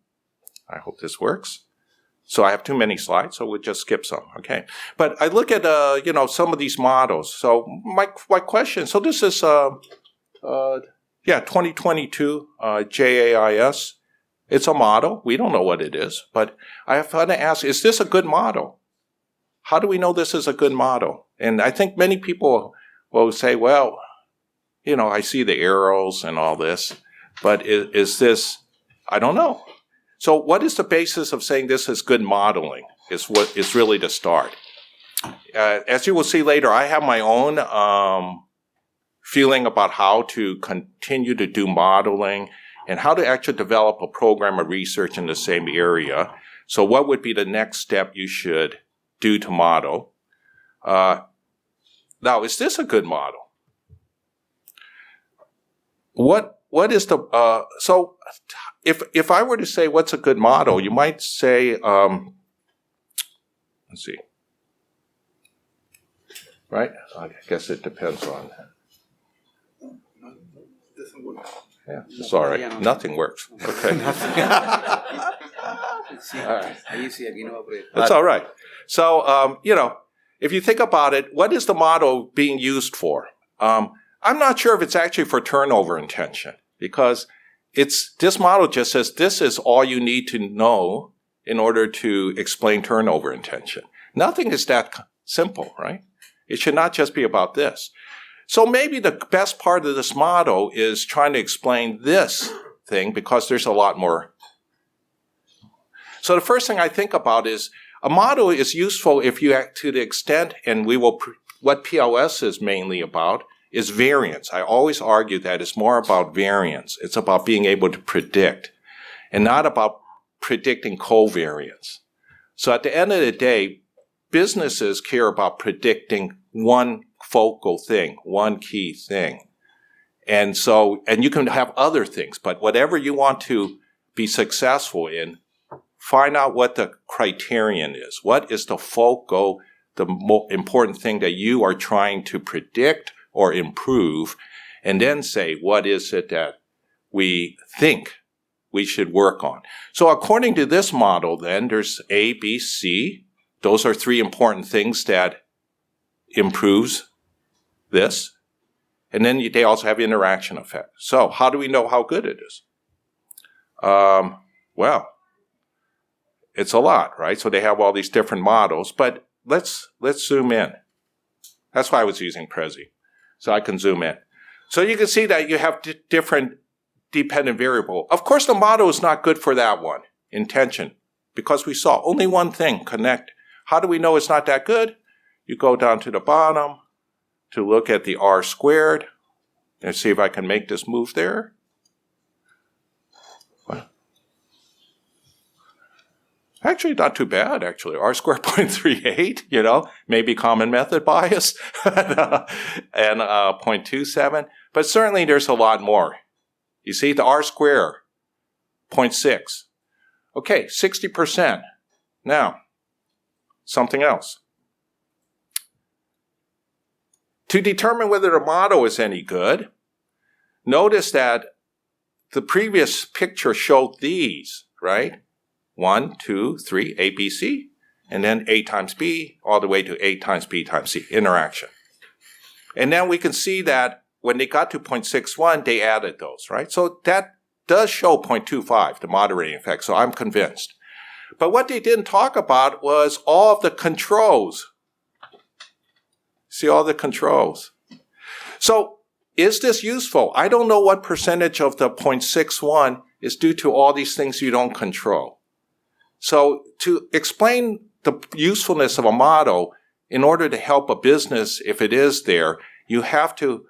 I hope this works. So I have too many slides, so we'll just skip some, okay? But I look at, some of these models. So my question, so this is, 2022 JAIS. It's a model. We don't know what it is, but I have to ask, is this a good model? How do we know this is a good model? And I think many people will say, well, I see the arrows and all this, but is this, I don't know. So what is the basis of saying this is good modeling is what is really the start. As you will see later, I have my own feeling about how to continue to do modeling and how to actually develop a program of research in the same area. So what would be the next step you should do to model? Now, is this a good model? What is the, so if I were to say what's a good model, you might say, let's see, right? I guess it depends on that. Yeah, it's all right. Nothing works. Okay. All right. That's all right. So, if you think about it, what is the model being used for? I'm not sure if it's actually for turnover intention, because this model just says this is all you need to know in order to explain turnover intention. Nothing is that simple, right? It should not just be about this. So maybe the best part of this model is trying to explain this thing, because there's a lot more. So the first thing I think about is a model is useful if you act to the extent, and what PLS is mainly about, is variance. I always argue that it's more about variance. It's about being able to predict, and not about predicting covariance. So at the end of the day, businesses care about predicting one focal thing, one key thing. And you can have other things, but whatever you want to be successful in, find out what the criterion is. What is the focal, the most important thing that you are trying to predict or improve, and then say, what is it that we think we should work on? So according to this model, then, there's A, B, C. Those are three important things that improves this. And then they also have interaction effect. So how do we know how good it is? Well, it's a lot, right? So they have all these different models, but let's zoom in. That's why I was using Prezi. So I can zoom in. So you can see that you have different dependent variable. Of course, the model is not good for that one, intention, because we saw only one thing, connect. How do we know it's not that good? You go down to the bottom to look at the R squared and see if I can make this move there. Actually, not too bad, actually. R squared 0.38, maybe common method bias, and 0.27. But certainly there's a lot more. You see, the R squared, 0.6. Okay, 60%. Now, something else. To determine whether the model is any good, notice that the previous picture showed these, right? 1, 2, 3, A, B, C. and then A times B, all the way to A times B times C, interaction. And then we can see that when they got to 0.61, they added those, right? So that does show 0.25, the moderating effect, so I'm convinced. But what they didn't talk about was all of the controls. See all the controls. So is this useful? I don't know what percentage of the 0.61 is due to all these things you don't control. So to explain the usefulness of a model, in order to help a business, if it is there, you have to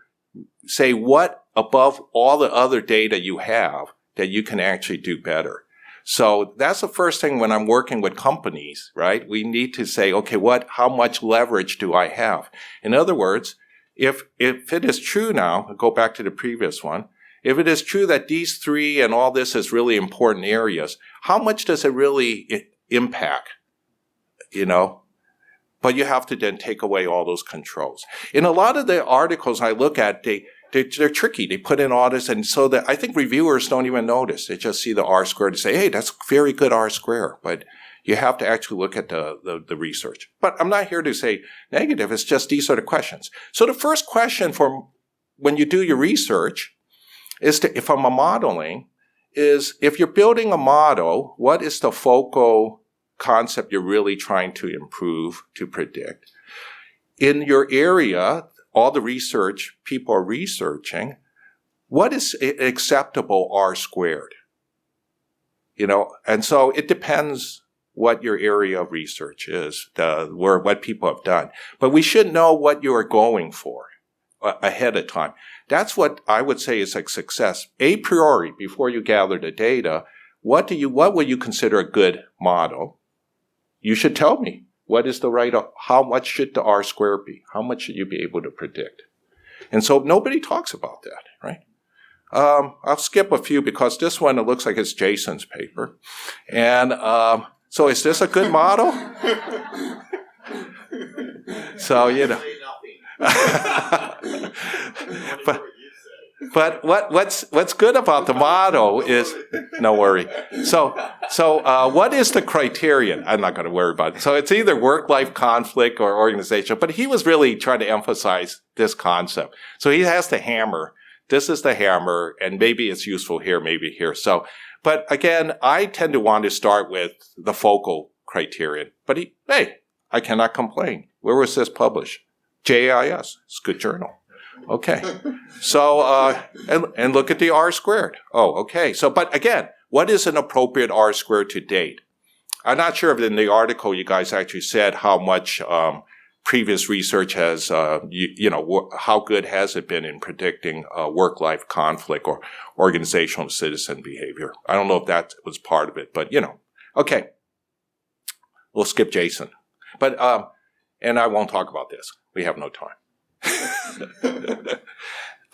say what above all the other data you have that you can actually do better. So that's the first thing when I'm working with companies, right? We need to say, okay, how much leverage do I have? In other words, if it is true now, I'll go back to the previous one, if it is true that these three and all this is really important areas, how much does it really impact? But you have to then take away all those controls. In a lot of the articles I look at, they're tricky. They put in all this, and so that I think reviewers don't even notice. They just see the R squared and say, hey, that's very good R squared. But you have to actually look at the research. But I'm not here to say negative. It's just these are the questions. So the first question for when you do your research is if I'm modeling, is if you're building a model, what is the focal concept you're really trying to improve, to predict? In your area, all the research people are researching, what is acceptable R squared? And so it depends what your area of research is, what people have done. But we should know what you are going for ahead of time. That's what I would say is like success. A priori, before you gather the data, what would you consider a good model? You should tell me. What is the right, how much should the R squared be? How much should you be able to predict? And so nobody talks about that, right? I'll skip a few because this one, it looks like it's Jason's paper. And so is this a good model? So, But what's good about the model is, no worry. So what is the criterion? I'm not going to worry about it. So it's either work-life conflict or organization, but he was really trying to emphasize this concept. So he has the hammer. This is the hammer, and maybe it's useful here, maybe here. So, but again, I tend to want to start with the focal criterion. But hey, I cannot complain. Where was this published? JAIS. It's a good journal. Okay. So, and look at the R squared. Oh, okay. So, but again, what is an appropriate R squared to date? I'm not sure if in the article you guys actually said how much previous research has, how good has it been in predicting work-life conflict or organizational citizen behavior. I don't know if that was part of it, but okay. We'll skip Jason. But, and I won't talk about this. We have no time.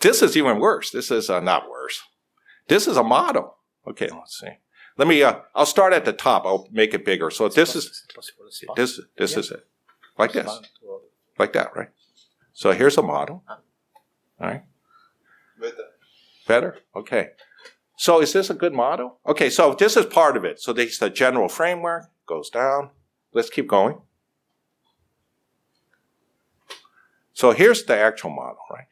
This is even worse. This is not worse. This is a model. Okay, let's see. Let me. I'll start at the top. I'll make it bigger. So this is it, like this, like that, right? So here's a model. All right. Better. Okay. So is this a good model? Okay. So this is part of it. So this is the general framework. Goes down. Let's keep going. So here's the actual model, right?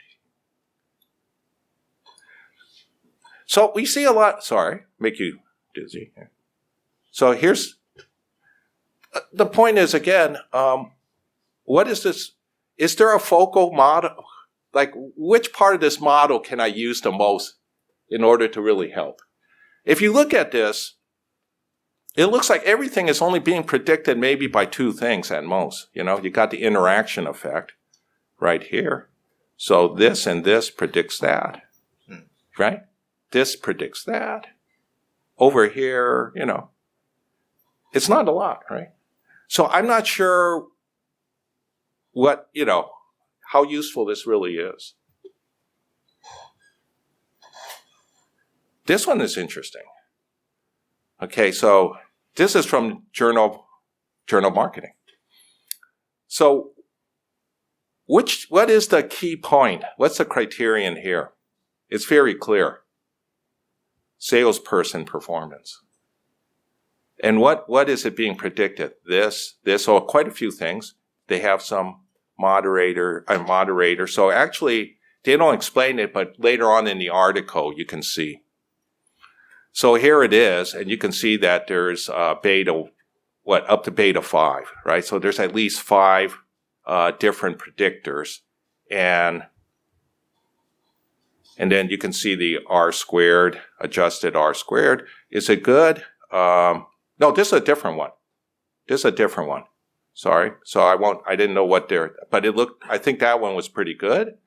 So we see a lot, make you dizzy. So here's, the point is again, what is this? Is there a focal model? Like which part of this model can I use the most in order to really help? If you look at this, it looks like everything is only being predicted maybe by two things at most. You got the interaction effect right here. So this and this predicts that, right? This predicts that. Over here, it's not a lot, right? So I'm not sure what, how useful this really is. This one is interesting. Okay, so this is from Journal Marketing. So what is the key point? What's the criterion here? It's very clear. Salesperson performance. And what is it being predicted? This, or quite a few things. They have some moderator. So actually, they don't explain it, but later on in the article, you can see. So here it is, and you can see that there's beta, up to beta 5, right? So there's at least 5 different predictors, and then you can see the R squared, adjusted R squared. Is it good? No, this is a different one. Sorry. So I didn't know what but I think that one was pretty good.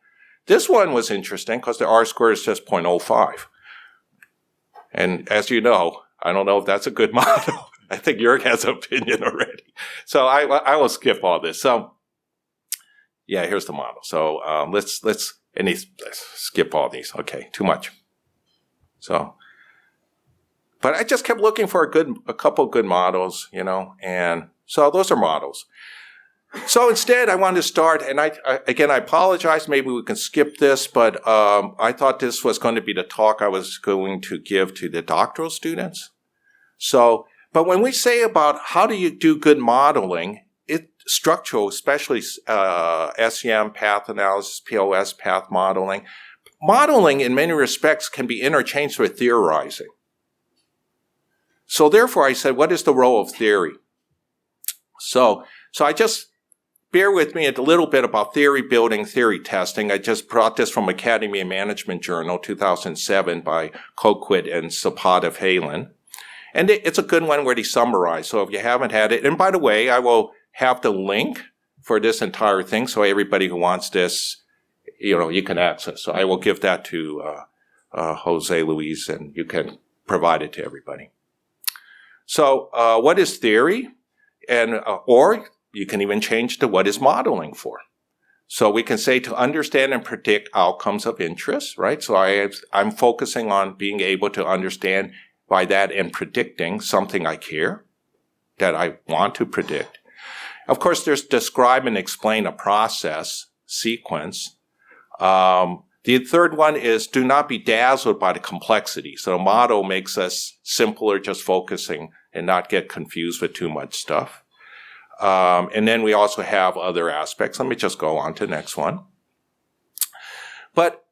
This one was interesting because the R squared is just 0.05. And as you know, I don't know if that's a good model. I think Jörg has an opinion already. So I will skip all this. So yeah, here's the model. So let's skip all these. Okay, too much. So, but I just kept looking for a couple good models, and so those are models. So instead, I wanted to start, and I apologize. Maybe we can skip this, but I thought this was going to be the talk I was going to give to the doctoral students. So, but when we say about how do you do good modeling, structural, especially SEM, path analysis, POS, path modeling, modeling in many respects can be interchanged with theorizing. So therefore, I said, what is the role of theory? So I just bear with me a little bit about theory building, theory testing. I just brought this from Academy of Management Journal, 2007, by Coquit and Zapata-Phelan. And it's a good one where they summarize. So if you haven't had it, and by the way, I will have the link for this entire thing, so everybody who wants this, you can access. So I will give that to Jose Luis, and you can provide it to everybody. So what is theory? And or you can even change to what is modeling for. So we can say to understand and predict outcomes of interest, right? So I'm focusing on being able to understand by that and predicting something I care, that I want to predict. Of course, there's describe and explain a process sequence. The third one is do not be dazzled by the complexity. So a model makes us simpler, just focusing and not get confused with too much stuff. And then we also have other aspects. Let me just go on to the next one. But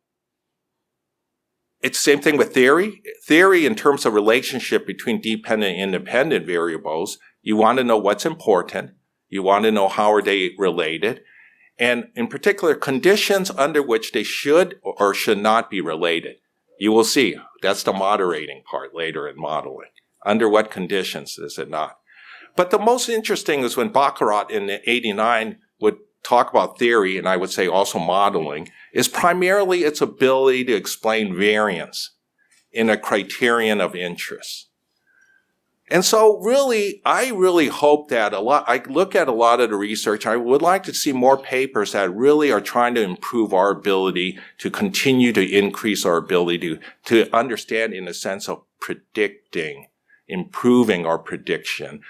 it's the same thing with theory. Theory in terms of relationship between dependent and independent variables, you want to know what's important. You want to know how are they related. And in particular, conditions under which they should or should not be related. You will see, that's the moderating part later in modeling. Under what conditions is it not? But the most interesting is when Baccarat in 89 would talk about theory, and I would say also modeling, is primarily its ability to explain variance in a criterion of interest. And so I really hope that I look at a lot of the research. I would like to see more papers that really are trying to improve our ability to continue to increase our ability to understand in the sense of predicting, improving our prediction,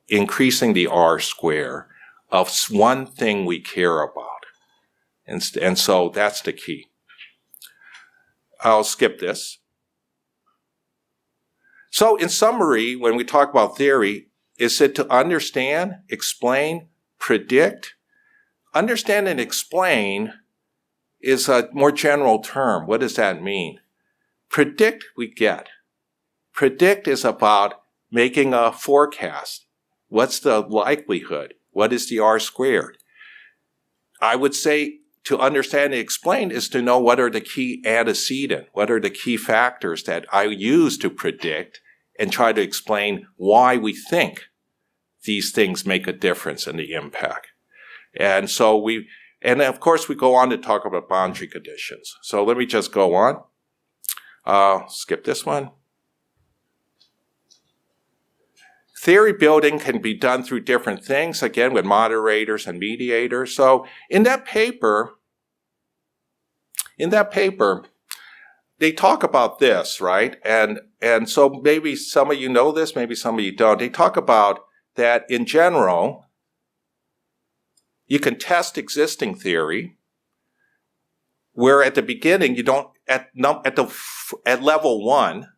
increasing the R square of one thing we care about. And so that's the key. I'll skip this. So in summary, when we talk about theory, is it to understand, explain, predict? Understand and explain is a more general term. What does that mean? Predict, we get. Predict is about making a forecast. What's the likelihood? What is the R squared? I would say to understand and explain is to know what are the key antecedent, what are the key factors that I use to predict and try to explain why we think these things make a difference in the impact. And so and of course we go on to talk about boundary conditions. So let me just go on. Skip this one. Theory building can be done through different things, again, with moderators and mediators. So in that paper, they talk about this, right? And so maybe some of you know this, maybe some of you don't. They talk about that in general, you can test existing theory, where at the beginning you don't, at level 1,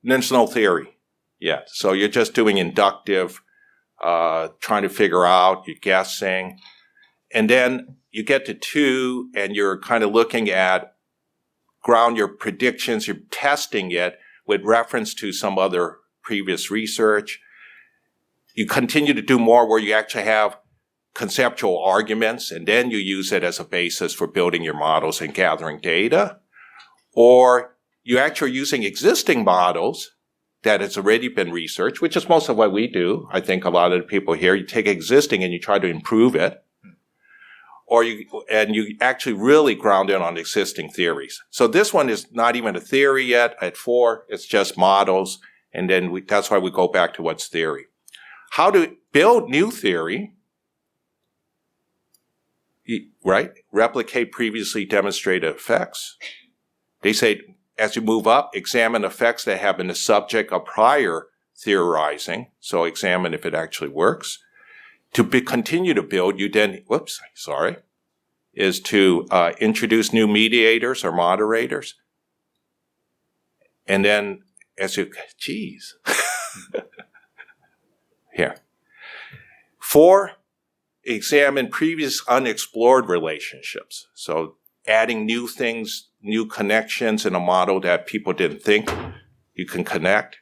there's no theory. yet. So you're just doing inductive, trying to figure out, you're guessing. And then you get to 2 and you're kind of looking at ground your predictions, you're testing it with reference to some other previous research. You continue to do more where you actually have conceptual arguments, and then you use it as a basis for building your models and gathering data. Or you actually are using existing models that has already been researched, which is most of what we do. I think a lot of the people here, you take existing and you try to improve it. Or you actually really ground in on existing theories. So this one is not even a theory yet at 4. It's just models. And then that's why we go back to what's theory. How to build new theory, right? Replicate previously demonstrated effects. They say, as you move up, examine effects that have been the subject of prior theorizing. So examine if it actually works. To continue to build, you then, is to introduce new mediators or moderators. And then, Here. 4, examine previous unexplored relationships. So adding new things, new connections in a model that people didn't think you can connect.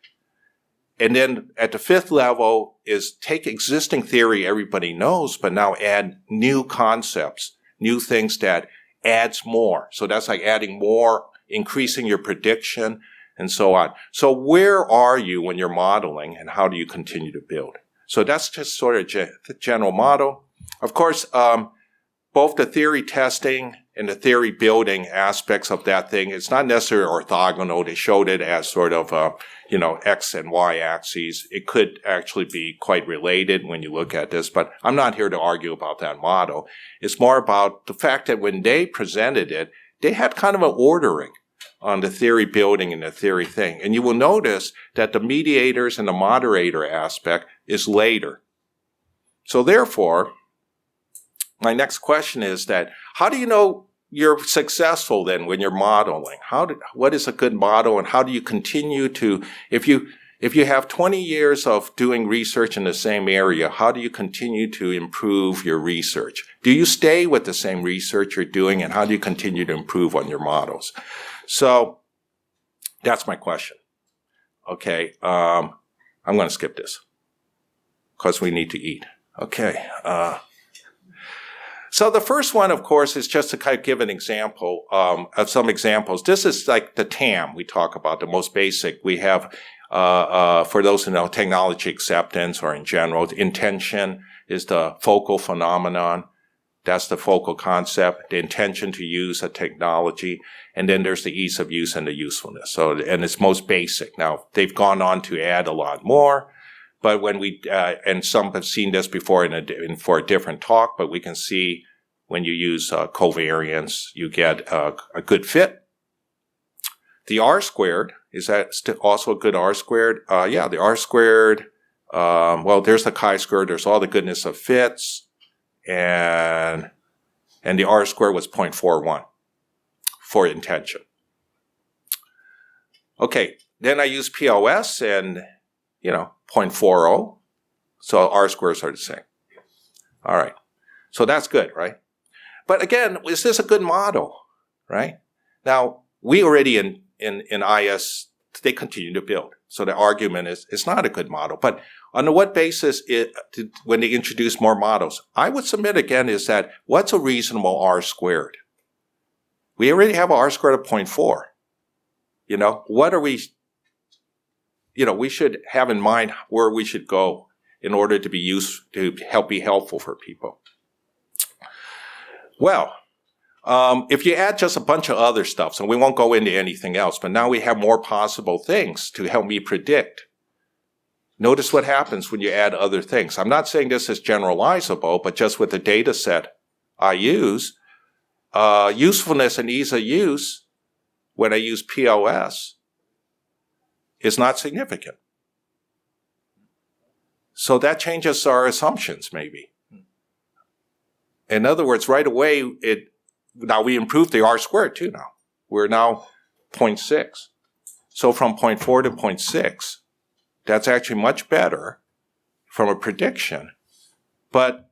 And then at the 5th level is take existing theory everybody knows, but now add new concepts, new things that adds more. So that's like adding more, increasing your prediction, and so on. So where are you when you're modeling, and how do you continue to build? So that's just sort of the general model. Of course, both the theory testing and the theory building aspects of that thing, it's not necessarily orthogonal. They showed it as sort of, X and Y axes. It could actually be quite related when you look at this, but I'm not here to argue about that model. It's more about the fact that when they presented it, they had kind of an ordering on the theory building and the theory thing. And you will notice that the mediators and the moderator aspect is later. So therefore, my next question is that how do you know you're successful then when you're modeling? What is a good model, and how do you continue to, if you have 20 years of doing research in the same area, how do you continue to improve your research? Do you stay with the same research you're doing, and how do you continue to improve on your models? So that's my question. Okay, I'm going to skip this because we need to eat. Okay. So the first one, of course, is just to kind of give an example of some examples. This is like the TAM we talk about, the most basic. We have, for those who know, technology acceptance, or in general, the intention is the focal phenomenon. That's the focal concept, the intention to use a technology. And then there's the ease of use and the usefulness. So, and it's most basic. Now, they've gone on to add a lot more. But when we, and some have seen this before for a different talk, but we can see when you use covariance, you get a good fit. The R squared, is that also a good R squared? Yeah, the R squared, well, there's the chi-squared, there's all the goodness of fits, and the R squared was 0.41 for intention. Okay, then I use POS and, 0.40. So R squares are the same. All right. So that's good, right? But again, is this a good model, right? Now, we already in IS, they continue to build. So the argument is it's not a good model. But on what basis, when they introduce more models, I would submit again is that what's a reasonable R squared? We already have an R squared of 0.4. What are we... we should have in mind where we should go in order to be helpful for people. Well, if you add just a bunch of other stuff, so we won't go into anything else, but now we have more possible things to help me predict. Notice what happens when you add other things. I'm not saying this is generalizable, but just with the data set I use, usefulness and ease of use, when I use POS, is not significant. So that changes our assumptions, maybe. In other words, right away, now we improved the R squared too now. We're now 0.6. So from 0.4 to 0.6, that's actually much better from a prediction. But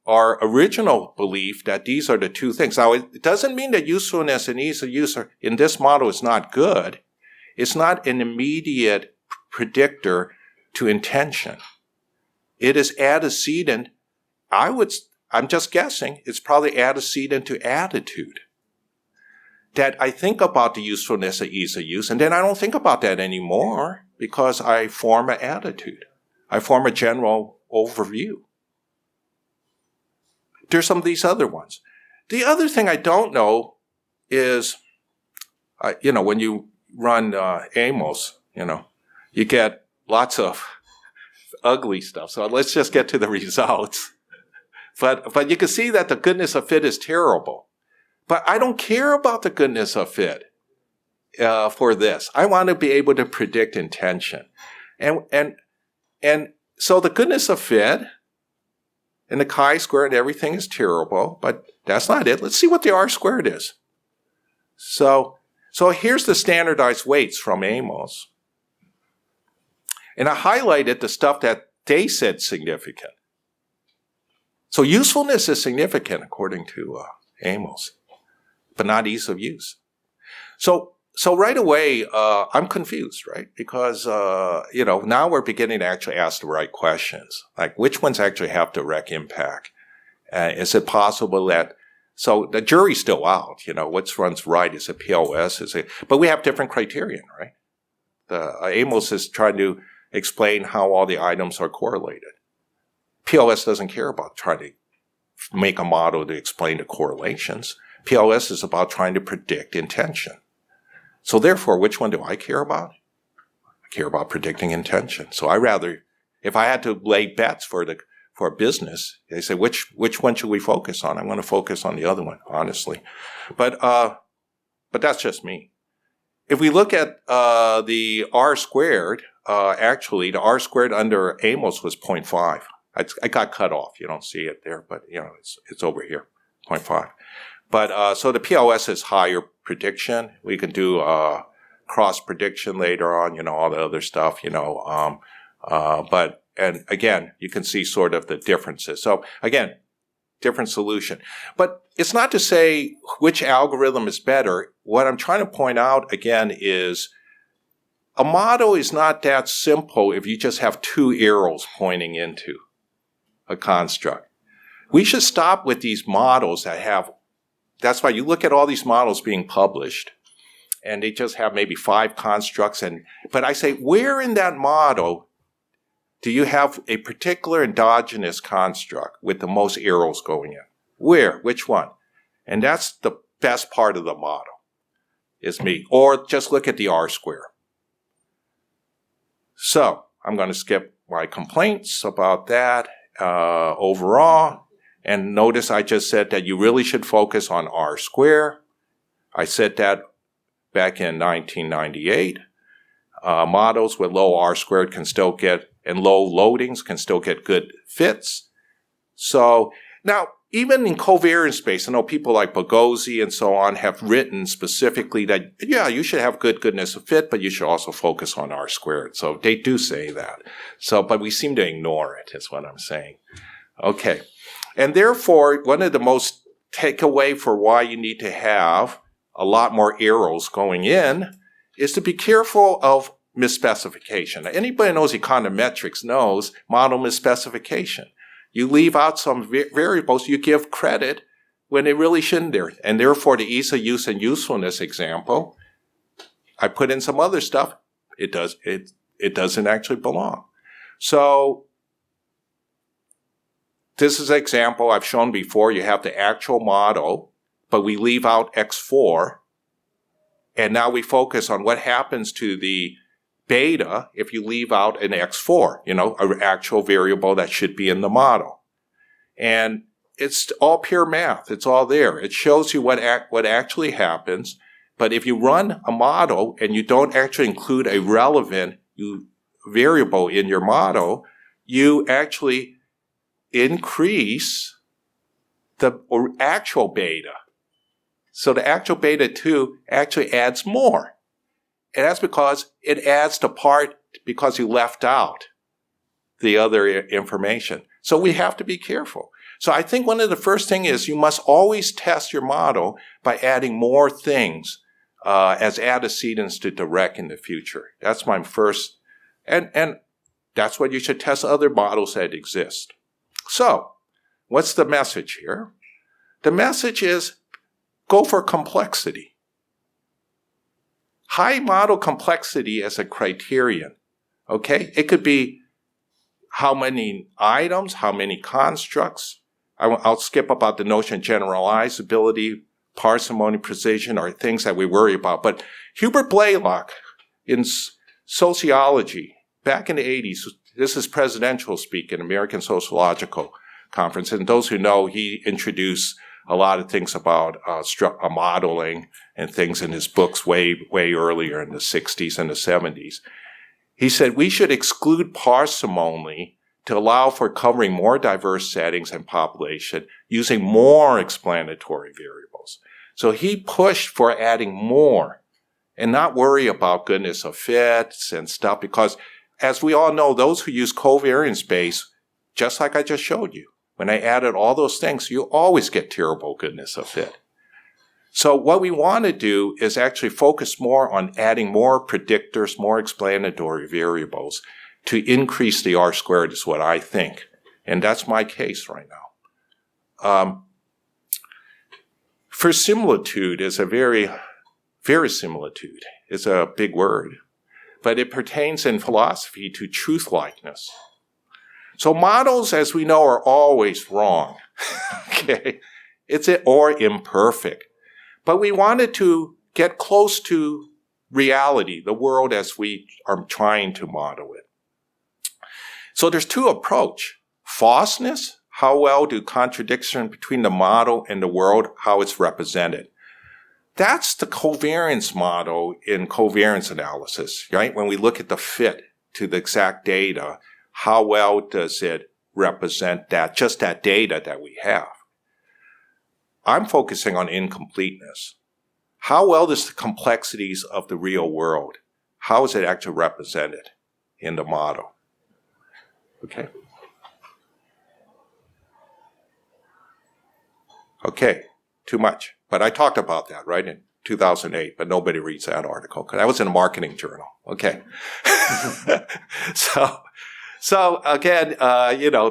our original belief that these are the two things. Now, it doesn't mean that usefulness and ease of use in this model is not good. It's not an immediate predictor to intention. It is antecedent. I'm just guessing, it's probably antecedent to attitude. That I think about the usefulness of ease of use, and then I don't think about that anymore because I form an attitude. I form a general overview. There's some of these other ones. The other thing I don't know is, when you run Amos, you get lots of ugly stuff. So let's just get to the results. But you can see that the goodness of fit is terrible. But I don't care about the goodness of fit for this. I want to be able to predict intention. And so the goodness of fit and the chi-squared and everything is terrible, but that's not it. Let's see what the R-squared is. So here's the standardized weights from Amos. And I highlighted the stuff that they said significant. So usefulness is significant according to Amos, but not ease of use. So right away, I'm confused, right? Because, now we're beginning to actually ask the right questions. Like, which ones actually have direct impact? Is it possible that, so the jury's still out, what runs right? Is it POS? But we have different criterion, right? Amos is trying to explain how all the items are correlated. POS doesn't care about trying to make a model to explain the correlations. POS is about trying to predict intention. So therefore, which one do I care about? I care about predicting intention. So if I had to lay bets for a business, they say, which one should we focus on? I'm going to focus on the other one, honestly. But that's just me. If we look at the R-squared, actually, the R-squared under Amos was 0.5. I got cut off. You don't see it there, but it's over here, 0.5. But so the POS is higher prediction. We can do cross prediction later on. All the other stuff. And again, you can see sort of the differences. So again, different solution. But it's not to say which algorithm is better. What I'm trying to point out again is a model is not that simple if you just have two arrows pointing into a construct. We should stop with these models that's why you look at all these models being published and they just have maybe 5 constructs. But I say, where in that model do you have a particular endogenous construct with the most arrows going in? Where? Which one? And that's the best part of the model, is me. Or just look at the R-square. So I'm going to skip my complaints about that overall. And notice I just said that you really should focus on R-square. I said that back in 1998. Models with low R-squared can still get, and low loadings can still get good fits. So now, even in covariance space, I know people like Boghossian and so on have written specifically that, you should have goodness of fit, but you should also focus on R-squared. So they do say that. But we seem to ignore it, is what I'm saying. Okay. And therefore, one of the most takeaway for why you need to have a lot more arrows going in is to be careful of misspecification. Now, anybody who knows econometrics knows model misspecification. You leave out some variables, you give credit when they really shouldn't there. And therefore, the ease of use and usefulness example, I put in some other stuff. It doesn't actually belong. So this is an example I've shown before. You have the actual model, but we leave out X4. And now we focus on what happens to the beta if you leave out an X4, an actual variable that should be in the model. And it's all pure math. It's all there. It shows you what actually happens. But if you run a model and you don't actually include a relevant variable in your model, you actually increase the actual beta. So the actual beta 2 actually adds more. And that's because it adds to part because you left out the other information. So we have to be careful. So I think one of the first thing is you must always test your model by adding more things as antecedents to direct in the future. That's my first, and that's what you should test other models that exist. So what's the message here? The message is go for complexity. High model complexity as a criterion, okay? It could be how many items, how many constructs. I'll skip about the notion of generalizability, parsimony, precision, or things that we worry about. But Hubert Blaylock in sociology, back in the 80s, this is presidential speak in American Sociological Conference. And those who know, he introduced a lot of things about modeling and things in his books way earlier in the 60s and the 70s. He said we should exclude parsimony to allow for covering more diverse settings and population using more explanatory variables. So he pushed for adding more and not worry about goodness of fits and stuff because, as we all know, those who use covariance space, just like I just showed you, when I added all those things, you always get terrible goodness of fit. So what we want to do is actually focus more on adding more predictors, more explanatory variables to increase the R squared is what I think. And that's my case right now. Verisimilitude is a verisimilitude is a big word, but it pertains in philosophy to truth likeness. So models, as we know, are always wrong. Okay? Or imperfect. But we wanted to get close to reality, the world as we are trying to model it. So there's two approaches. Falseness, how well do contradiction between the model and the world, how it's represented. That's the covariance model in covariance analysis, right? When we look at the fit to the exact data, how well does it represent that, just that data that we have? I'm focusing on incompleteness. How well does the complexities of the real world, how is it actually represented in the model? Okay. Okay, too much. But I talked about that, right, in 2008, but nobody reads that article because that was in a marketing journal. Okay. So again,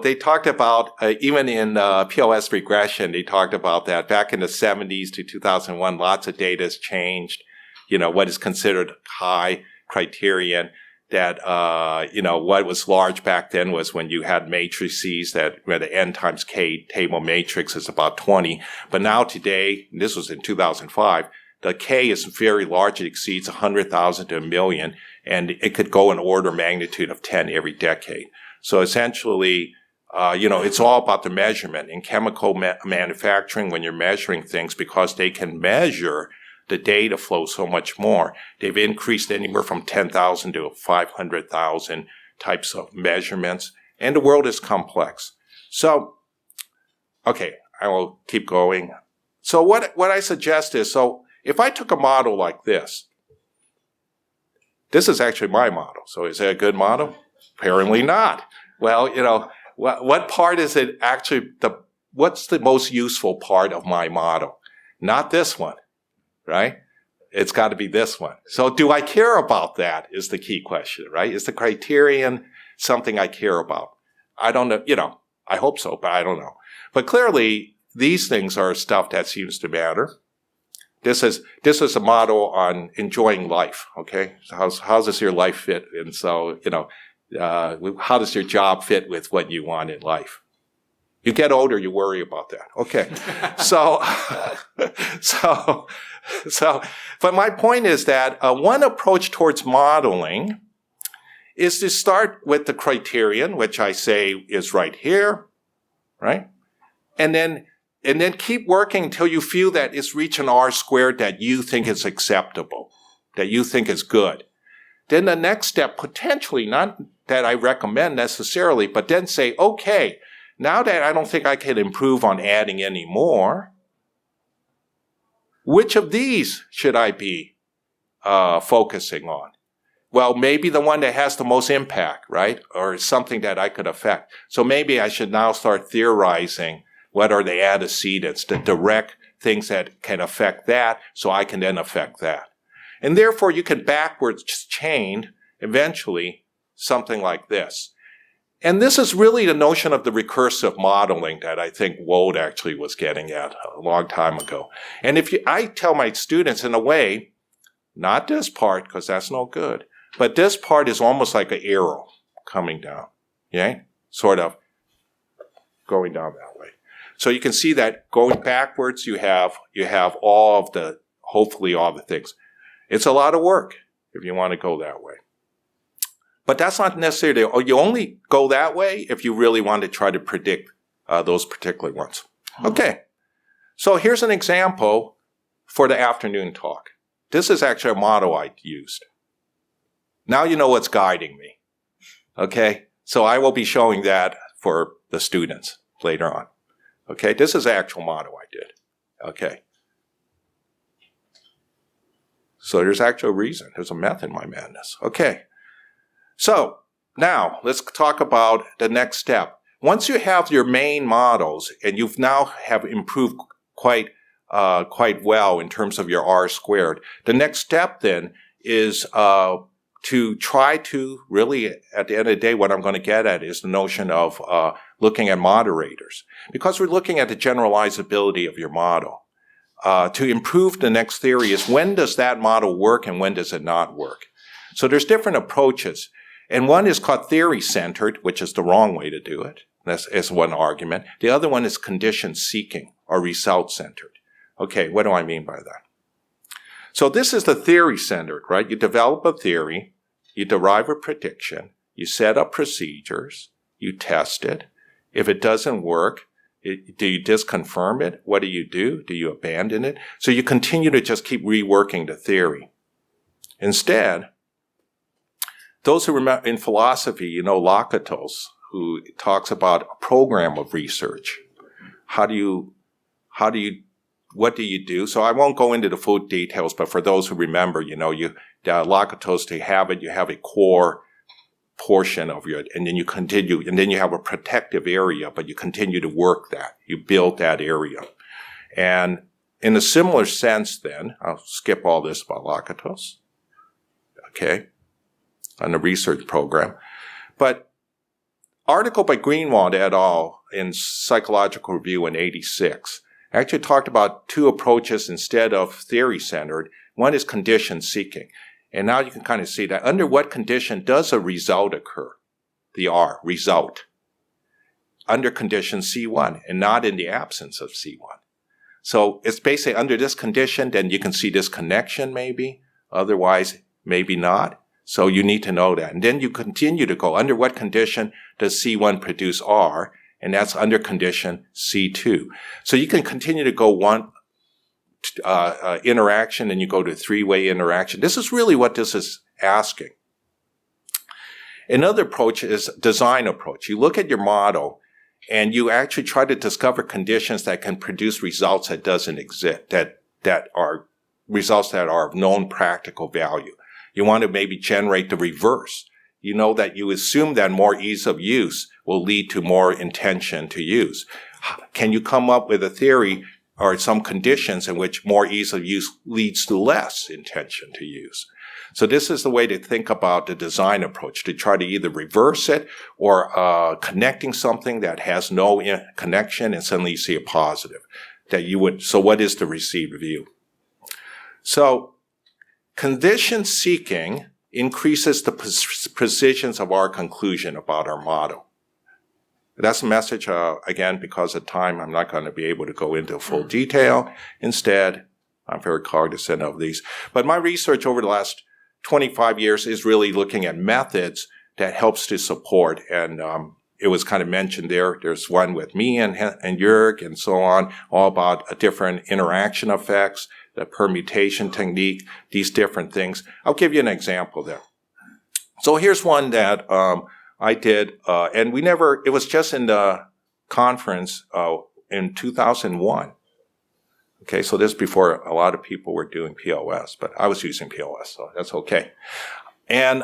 they talked about, even in POS regression, they talked about that back in the 70s to 2001, lots of data has changed, what is considered high criterion. That, what was large back then was when you had matrices where the n times k table matrix is about 20. But now today, and this was in 2005, the k is very large. It exceeds 100,000 to 1 million, and it could go in order of magnitude of 10 every decade. So essentially, it's all about the measurement. In chemical manufacturing, when you're measuring things, because they can measure the data flow so much more. They've increased anywhere from 10,000 to 500,000 types of measurements, and the world is complex. So, okay, I will keep going. So what I suggest is, so if I took a model like this is actually my model. So is it a good model? Apparently not. Well, what part is it actually, what's the most useful part of my model? Not this one. Right? It's got to be this one. So do I care about that is the key question, right? Is the criterion something I care about? I don't know, I hope so, but I don't know. But clearly, these things are stuff that seems to matter. This is a model on enjoying life, okay? So how does your life fit? And so, how does your job fit with what you want in life? You get older, you worry about that. Okay. But my point is that one approach towards modeling is to start with the criterion, which I say is right here, right? And then keep working until you feel that it's reaching R squared that you think is acceptable, that you think is good. Then the next step, potentially, not that I recommend necessarily, but then say, okay, now that I don't think I can improve on adding any more, which of these should I be focusing on? Well, maybe the one that has the most impact, right? Or something that I could affect. So maybe I should now start theorizing what are the antecedents, the direct things that can affect that, so I can then affect that. And therefore, you can backwards chain, eventually, something like this. And this is really the notion of the recursive modeling that I think Wold actually was getting at a long time ago. And I tell my students, in a way, not this part, because that's no good, but this part is almost like an arrow coming down, okay? Sort of going down that way. So you can see that going backwards, you have all of the, hopefully all the things. It's a lot of work if you want to go that way. But that's not necessarily, you only go that way if you really want to try to predict those particular ones. Okay, so here's an example for the afternoon talk. This is actually a model I used. Now you know what's guiding me. Okay, so I will be showing that for the students later on. Okay, this is the actual model I did. Okay. So there's actual reason. There's a method in my madness. Okay. So now let's talk about the next step. Once you have your main models and you've now have improved quite well in terms of your R squared, the next step then is to try to really, at the end of the day, what I'm going to get at is the notion of looking at moderators. Because we're looking at the generalizability of your model. To improve the next theory is when does that model work and when does it not work? So there's different approaches. And one is called theory-centered, which is the wrong way to do it. That's one argument. The other one is condition-seeking or result-centered. Okay, what do I mean by that? So this is the theory-centered, right? You develop a theory, you derive a prediction, you set up procedures, you test it. If it doesn't work, do you disconfirm it? What do? Do you abandon it? So you continue to just keep reworking the theory. Instead, those who remember in philosophy, you know Lakatos, who talks about a program of research. What do you do? So I won't go into the full details, but for those who remember, Lakatos, to have it, you have a core portion of it, and then you continue, and then you have a protective area, but you continue to work that. You build that area. And in a similar sense then, I'll skip all this about Lakatos, okay, on the research program. But article by Greenwald et al. In Psychological Review in 86 actually talked about two approaches instead of theory-centered. One is condition-seeking. And now you can kind of see that under what condition does a result occur? The R, result. Under condition C1 and not in the absence of C1. So it's basically under this condition, then you can see this connection maybe. Otherwise, maybe not. So you need to know that. And then you continue to go, under what condition does C1 produce R? And that's under condition C2. So you can continue to go one interaction, and you go to three-way interaction. This is really what this is asking. Another approach is design approach. You look at your model, and you actually try to discover conditions that can produce results that doesn't exist, that are results that are of known practical value. You want to maybe generate the reverse. You know that you assume that more ease of use will lead to more intention to use. Can you come up with a theory or some conditions in which more ease of use leads to less intention to use? So this is the way to think about the design approach, to try to either reverse it or connecting something that has no connection, and suddenly you see a positive. So what is the received view? So condition seeking increases the precisions of our conclusion about our model. That's a message, again, because of time, I'm not going to be able to go into full detail. Instead, I'm very cognizant of these. But my research over the last 25 years is really looking at methods that helps to support. And it was kind of mentioned there. There's one with me and Jörg and so on, all about different interaction effects, the permutation technique, these different things. I'll give you an example there. So here's one that I did, and it was just in the conference in 2001. Okay, so this is before a lot of people were doing POS, but I was using POS, so that's okay. And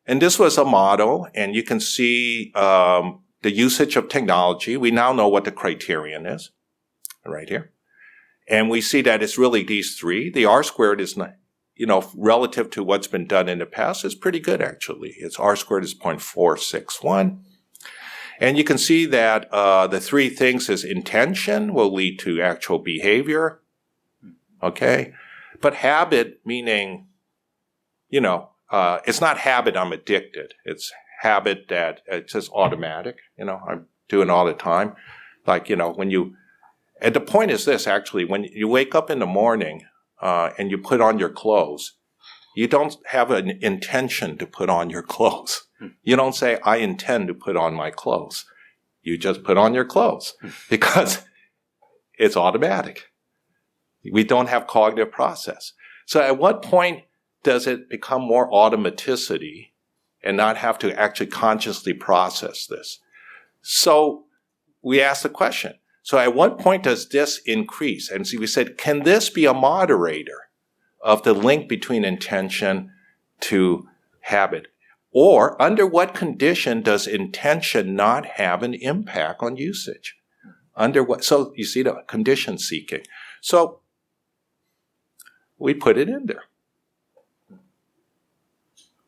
this was a model, and you can see the usage of technology. We now know what the criterion is, right here. And we see that it's really these three. The R squared is not, relative to what's been done in the past, is pretty good, actually. Its R squared is 0.461. And you can see that the three things is intention will lead to actual behavior, okay? But habit, meaning, it's not habit I'm addicted. It's habit that it's just automatic, I'm doing all the time. Like, when you, and the point is this, actually, when you wake up in the morning and you put on your clothes, you don't have an intention to put on your clothes. You don't say, I intend to put on my clothes. You just put on your clothes because it's automatic. We don't have cognitive process. So at what point does it become more automaticity and not have to actually consciously process this? So we asked the question. So at what point does this increase? And so we said, can this be a moderator of the link between intention to habit? Or under what condition does intention not have an impact on usage? Under what? So you see the condition seeking. So we put it in there.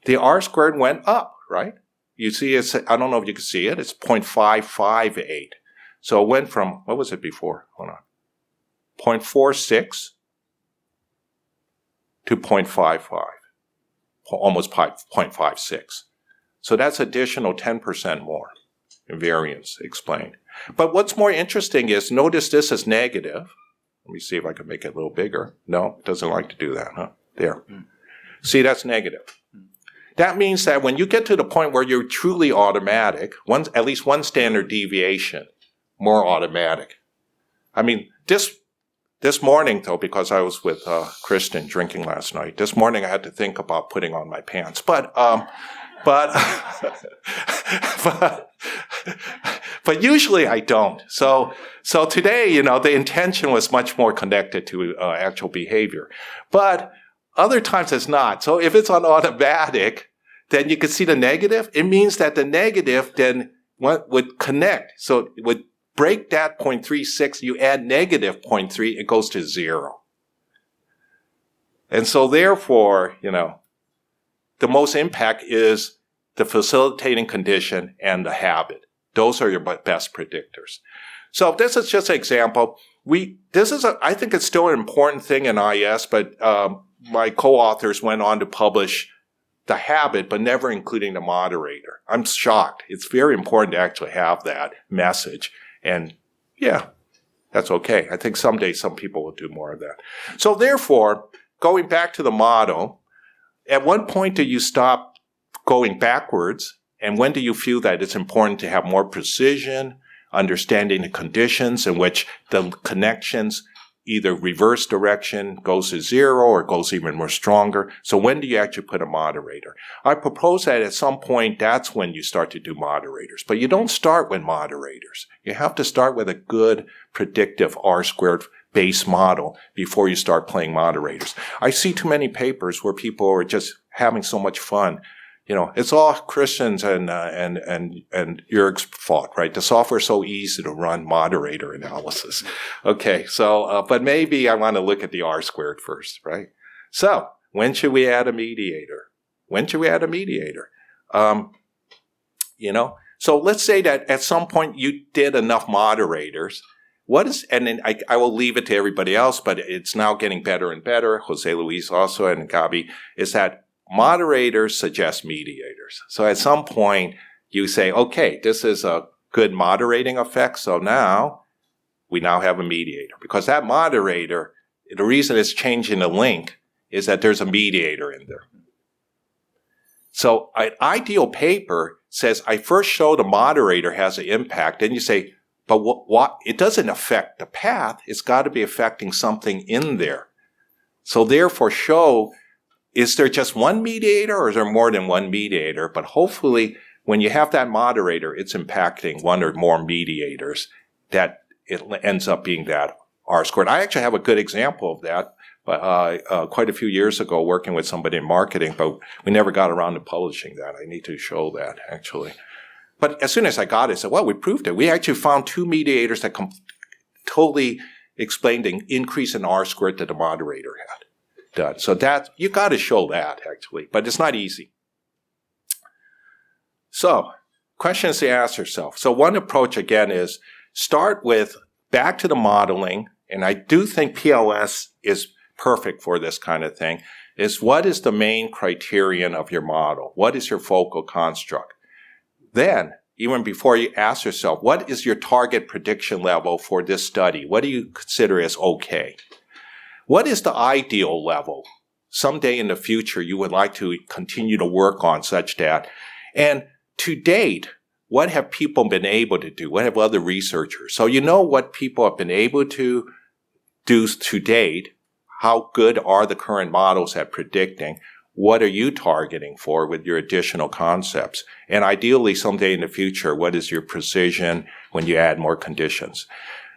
The R squared went up, right? You see, I don't know if you can see it. It's 0.558. So it went from, what was it before? Hold on. 0.46 to 0.55. Almost 0.56. So that's additional 10% more in variance explained. But what's more interesting is, notice this is negative. Let me see if I can make it a little bigger. No, it doesn't like to do that, huh? There. See, that's negative. That means that when you get to the point where you're truly automatic, at least one standard deviation, more automatic. I mean, this morning, though, because I was with Kristen drinking last night, this morning I had to think about putting on my pants. But usually I don't. So today, the intention was much more connected to actual behavior. But other times it's not. So if it's on automatic, then you can see the negative. It means that the negative then would connect. So it would break that 0.36, you add negative 0.3, it goes to 0. And so therefore, the most impact is the facilitating condition and the habit. Those are your best predictors. So this is just an example. I think it's still an important thing in IS, but my co-authors went on to publish the habit, but never including the moderator. I'm shocked. It's very important to actually have that message. And yeah, that's okay. I think someday some people will do more of that. So therefore, going back to the model, at what point do you stop going backwards? And when do you feel that it's important to have more precision, understanding the conditions in which the connections either reverse direction goes to 0 or goes even more stronger? So when do you actually put a moderator? I propose that at some point, that's when you start to do moderators. But you don't start with moderators. You have to start with a good predictive R squared base model before you start playing moderators. I see too many papers where people are just having so much fun. It's all Christians and Jörg's fault, right? The software is so easy to run moderator analysis. Okay, so, but maybe I want to look at the R squared first, right? So, when should we add a mediator? So let's say that at some point you did enough moderators. And then I will leave it to everybody else, but it's now getting better and better. Jose Luis also and Gabi, is that moderators suggest mediators. So at some point, you say, okay, this is a good moderating effect, so now we now have a mediator. Because that moderator, the reason it's changing the link is that there's a mediator in there. So an ideal paper says, I first show the moderator has an impact, then you say, but what it doesn't affect the path, it's got to be affecting something in there. So therefore show, is there just one mediator or is there more than one mediator? But hopefully when you have that moderator, it's impacting one or more mediators that it ends up being that R-squared. I actually have a good example of that, but quite a few years ago working with somebody in marketing, but we never got around to publishing that. I need to show that, actually. But as soon as I got it, I said, well, we proved it. We actually found two mediators that totally explained the increase in R-squared that the moderator had done. So that, you got to show that, actually, but it's not easy. So, questions to ask yourself. So one approach, again, is start with back to the modeling, and I do think PLS is perfect for this kind of thing, is what is the main criterion of your model? What is your focal construct? Then, even before you ask yourself, what is your target prediction level for this study? What do you consider as okay? What is the ideal level? Someday in the future, you would like to continue to work on such that. And to date, what have people been able to do? What have other researchers? So you know what people have been able to do to date. How good are the current models at predicting? What are you targeting for with your additional concepts? And ideally, someday in the future, what is your precision when you add more conditions?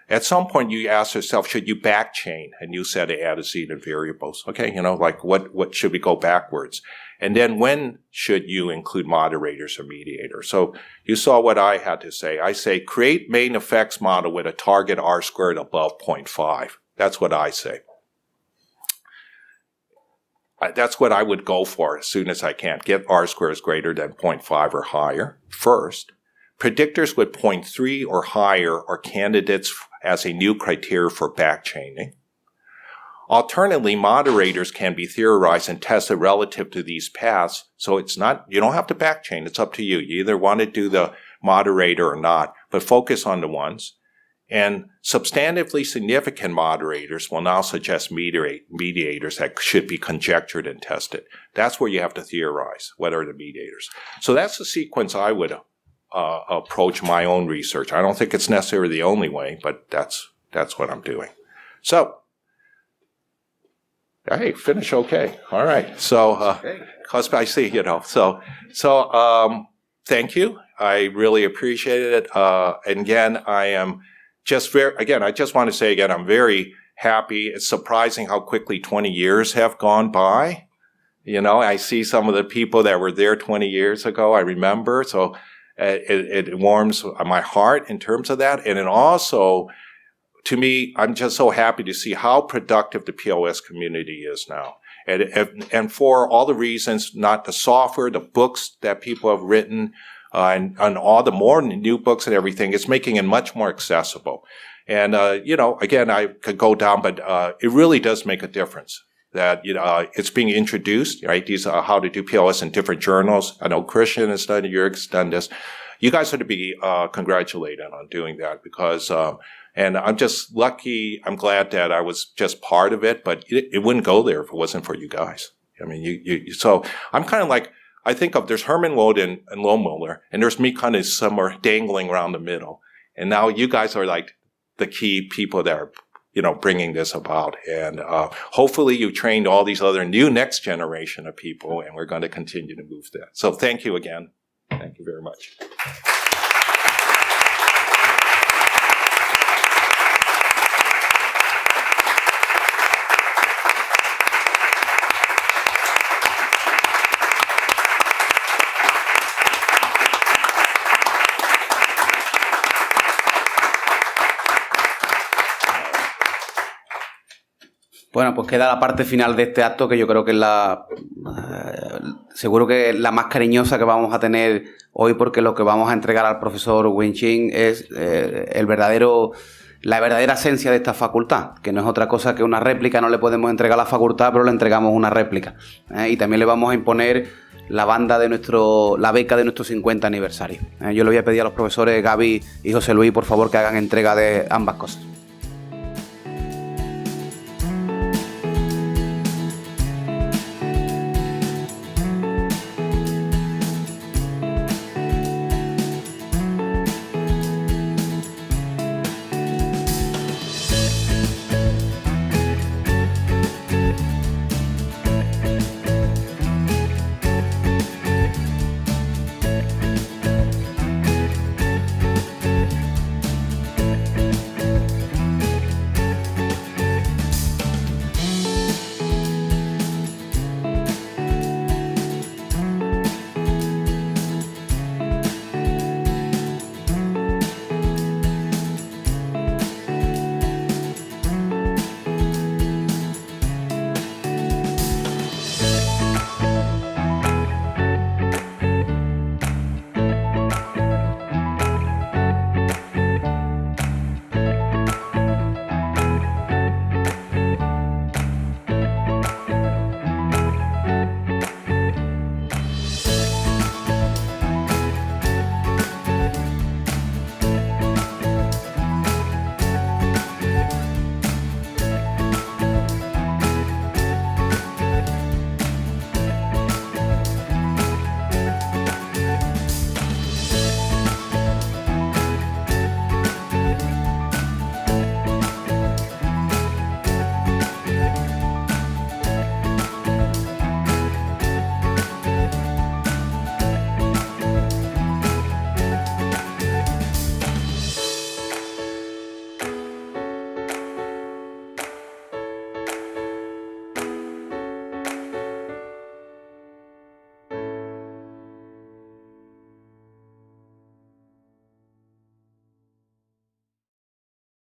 At some point, you ask yourself, should you backchain a new set of antecedent variables? Okay, like what should we go backwards? And then when should you include moderators or mediators? So you saw what I had to say. I say create main effects model with a target R-squared above 0.5. That's what I say. That's what I would go for as soon as I can. Get R-squares greater than 0.5 or higher first. Predictors with 0.3 or higher are candidates as a new criteria for backchaining. Alternatively, moderators can be theorized and tested relative to these paths. So you don't have to backchain. It's up to you. You either want to do the moderator or not, but focus on the ones. And substantively significant moderators will now suggest mediators that should be conjectured and tested. That's where you have to theorize. What are the mediators? So that's the sequence I would approach my own research. I don't think it's necessarily the only way, but that's what I'm doing. So, hey, finish okay. All right. So, cause I see, thank you. I really appreciate it. And again, I just want to say again, I'm very happy. It's surprising how quickly 20 years have gone by. I see some of the people that were there 20 years ago. I remember. So it warms my heart in terms of that. And it also, to me, I'm just so happy to see how productive the PLS community is now. And for all the reasons, not the software, the books that people have written, and all the more new books and everything, it's making it much more accessible. And, again, I could go down, but it really does make a difference that, it's being introduced, right? These are how to do PLS in different journals. I know Christian has done it, Jörg's done this. You guys are to be congratulated on doing that because, and I'm just lucky, I'm glad that I was just part of it, but it wouldn't go there if it wasn't for you guys. I mean, so I'm kind of like, I think of there's Herman Wood and Lohmüller, and there's me kind of somewhere dangling around the middle. And now you guys are like the key people that are, bringing this about. And hopefully you trained all these other new next generation of people, and we're going to continue to move that. So thank you again. Thank you very much. Bueno, pues queda la parte final de este acto que yo creo que es seguro que es la más cariñosa que vamos a tener hoy porque lo que vamos a entregar al profesor Wynne es la verdadera esencia de esta facultad, que no es otra cosa que una réplica. No le podemos entregar a la facultad, pero le entregamos una réplica. Y también le vamos a imponer la beca de nuestro 50 aniversario. Yo le voy a pedir a los profesores Gaby y José Luis, por favor, que hagan entrega de ambas cosas.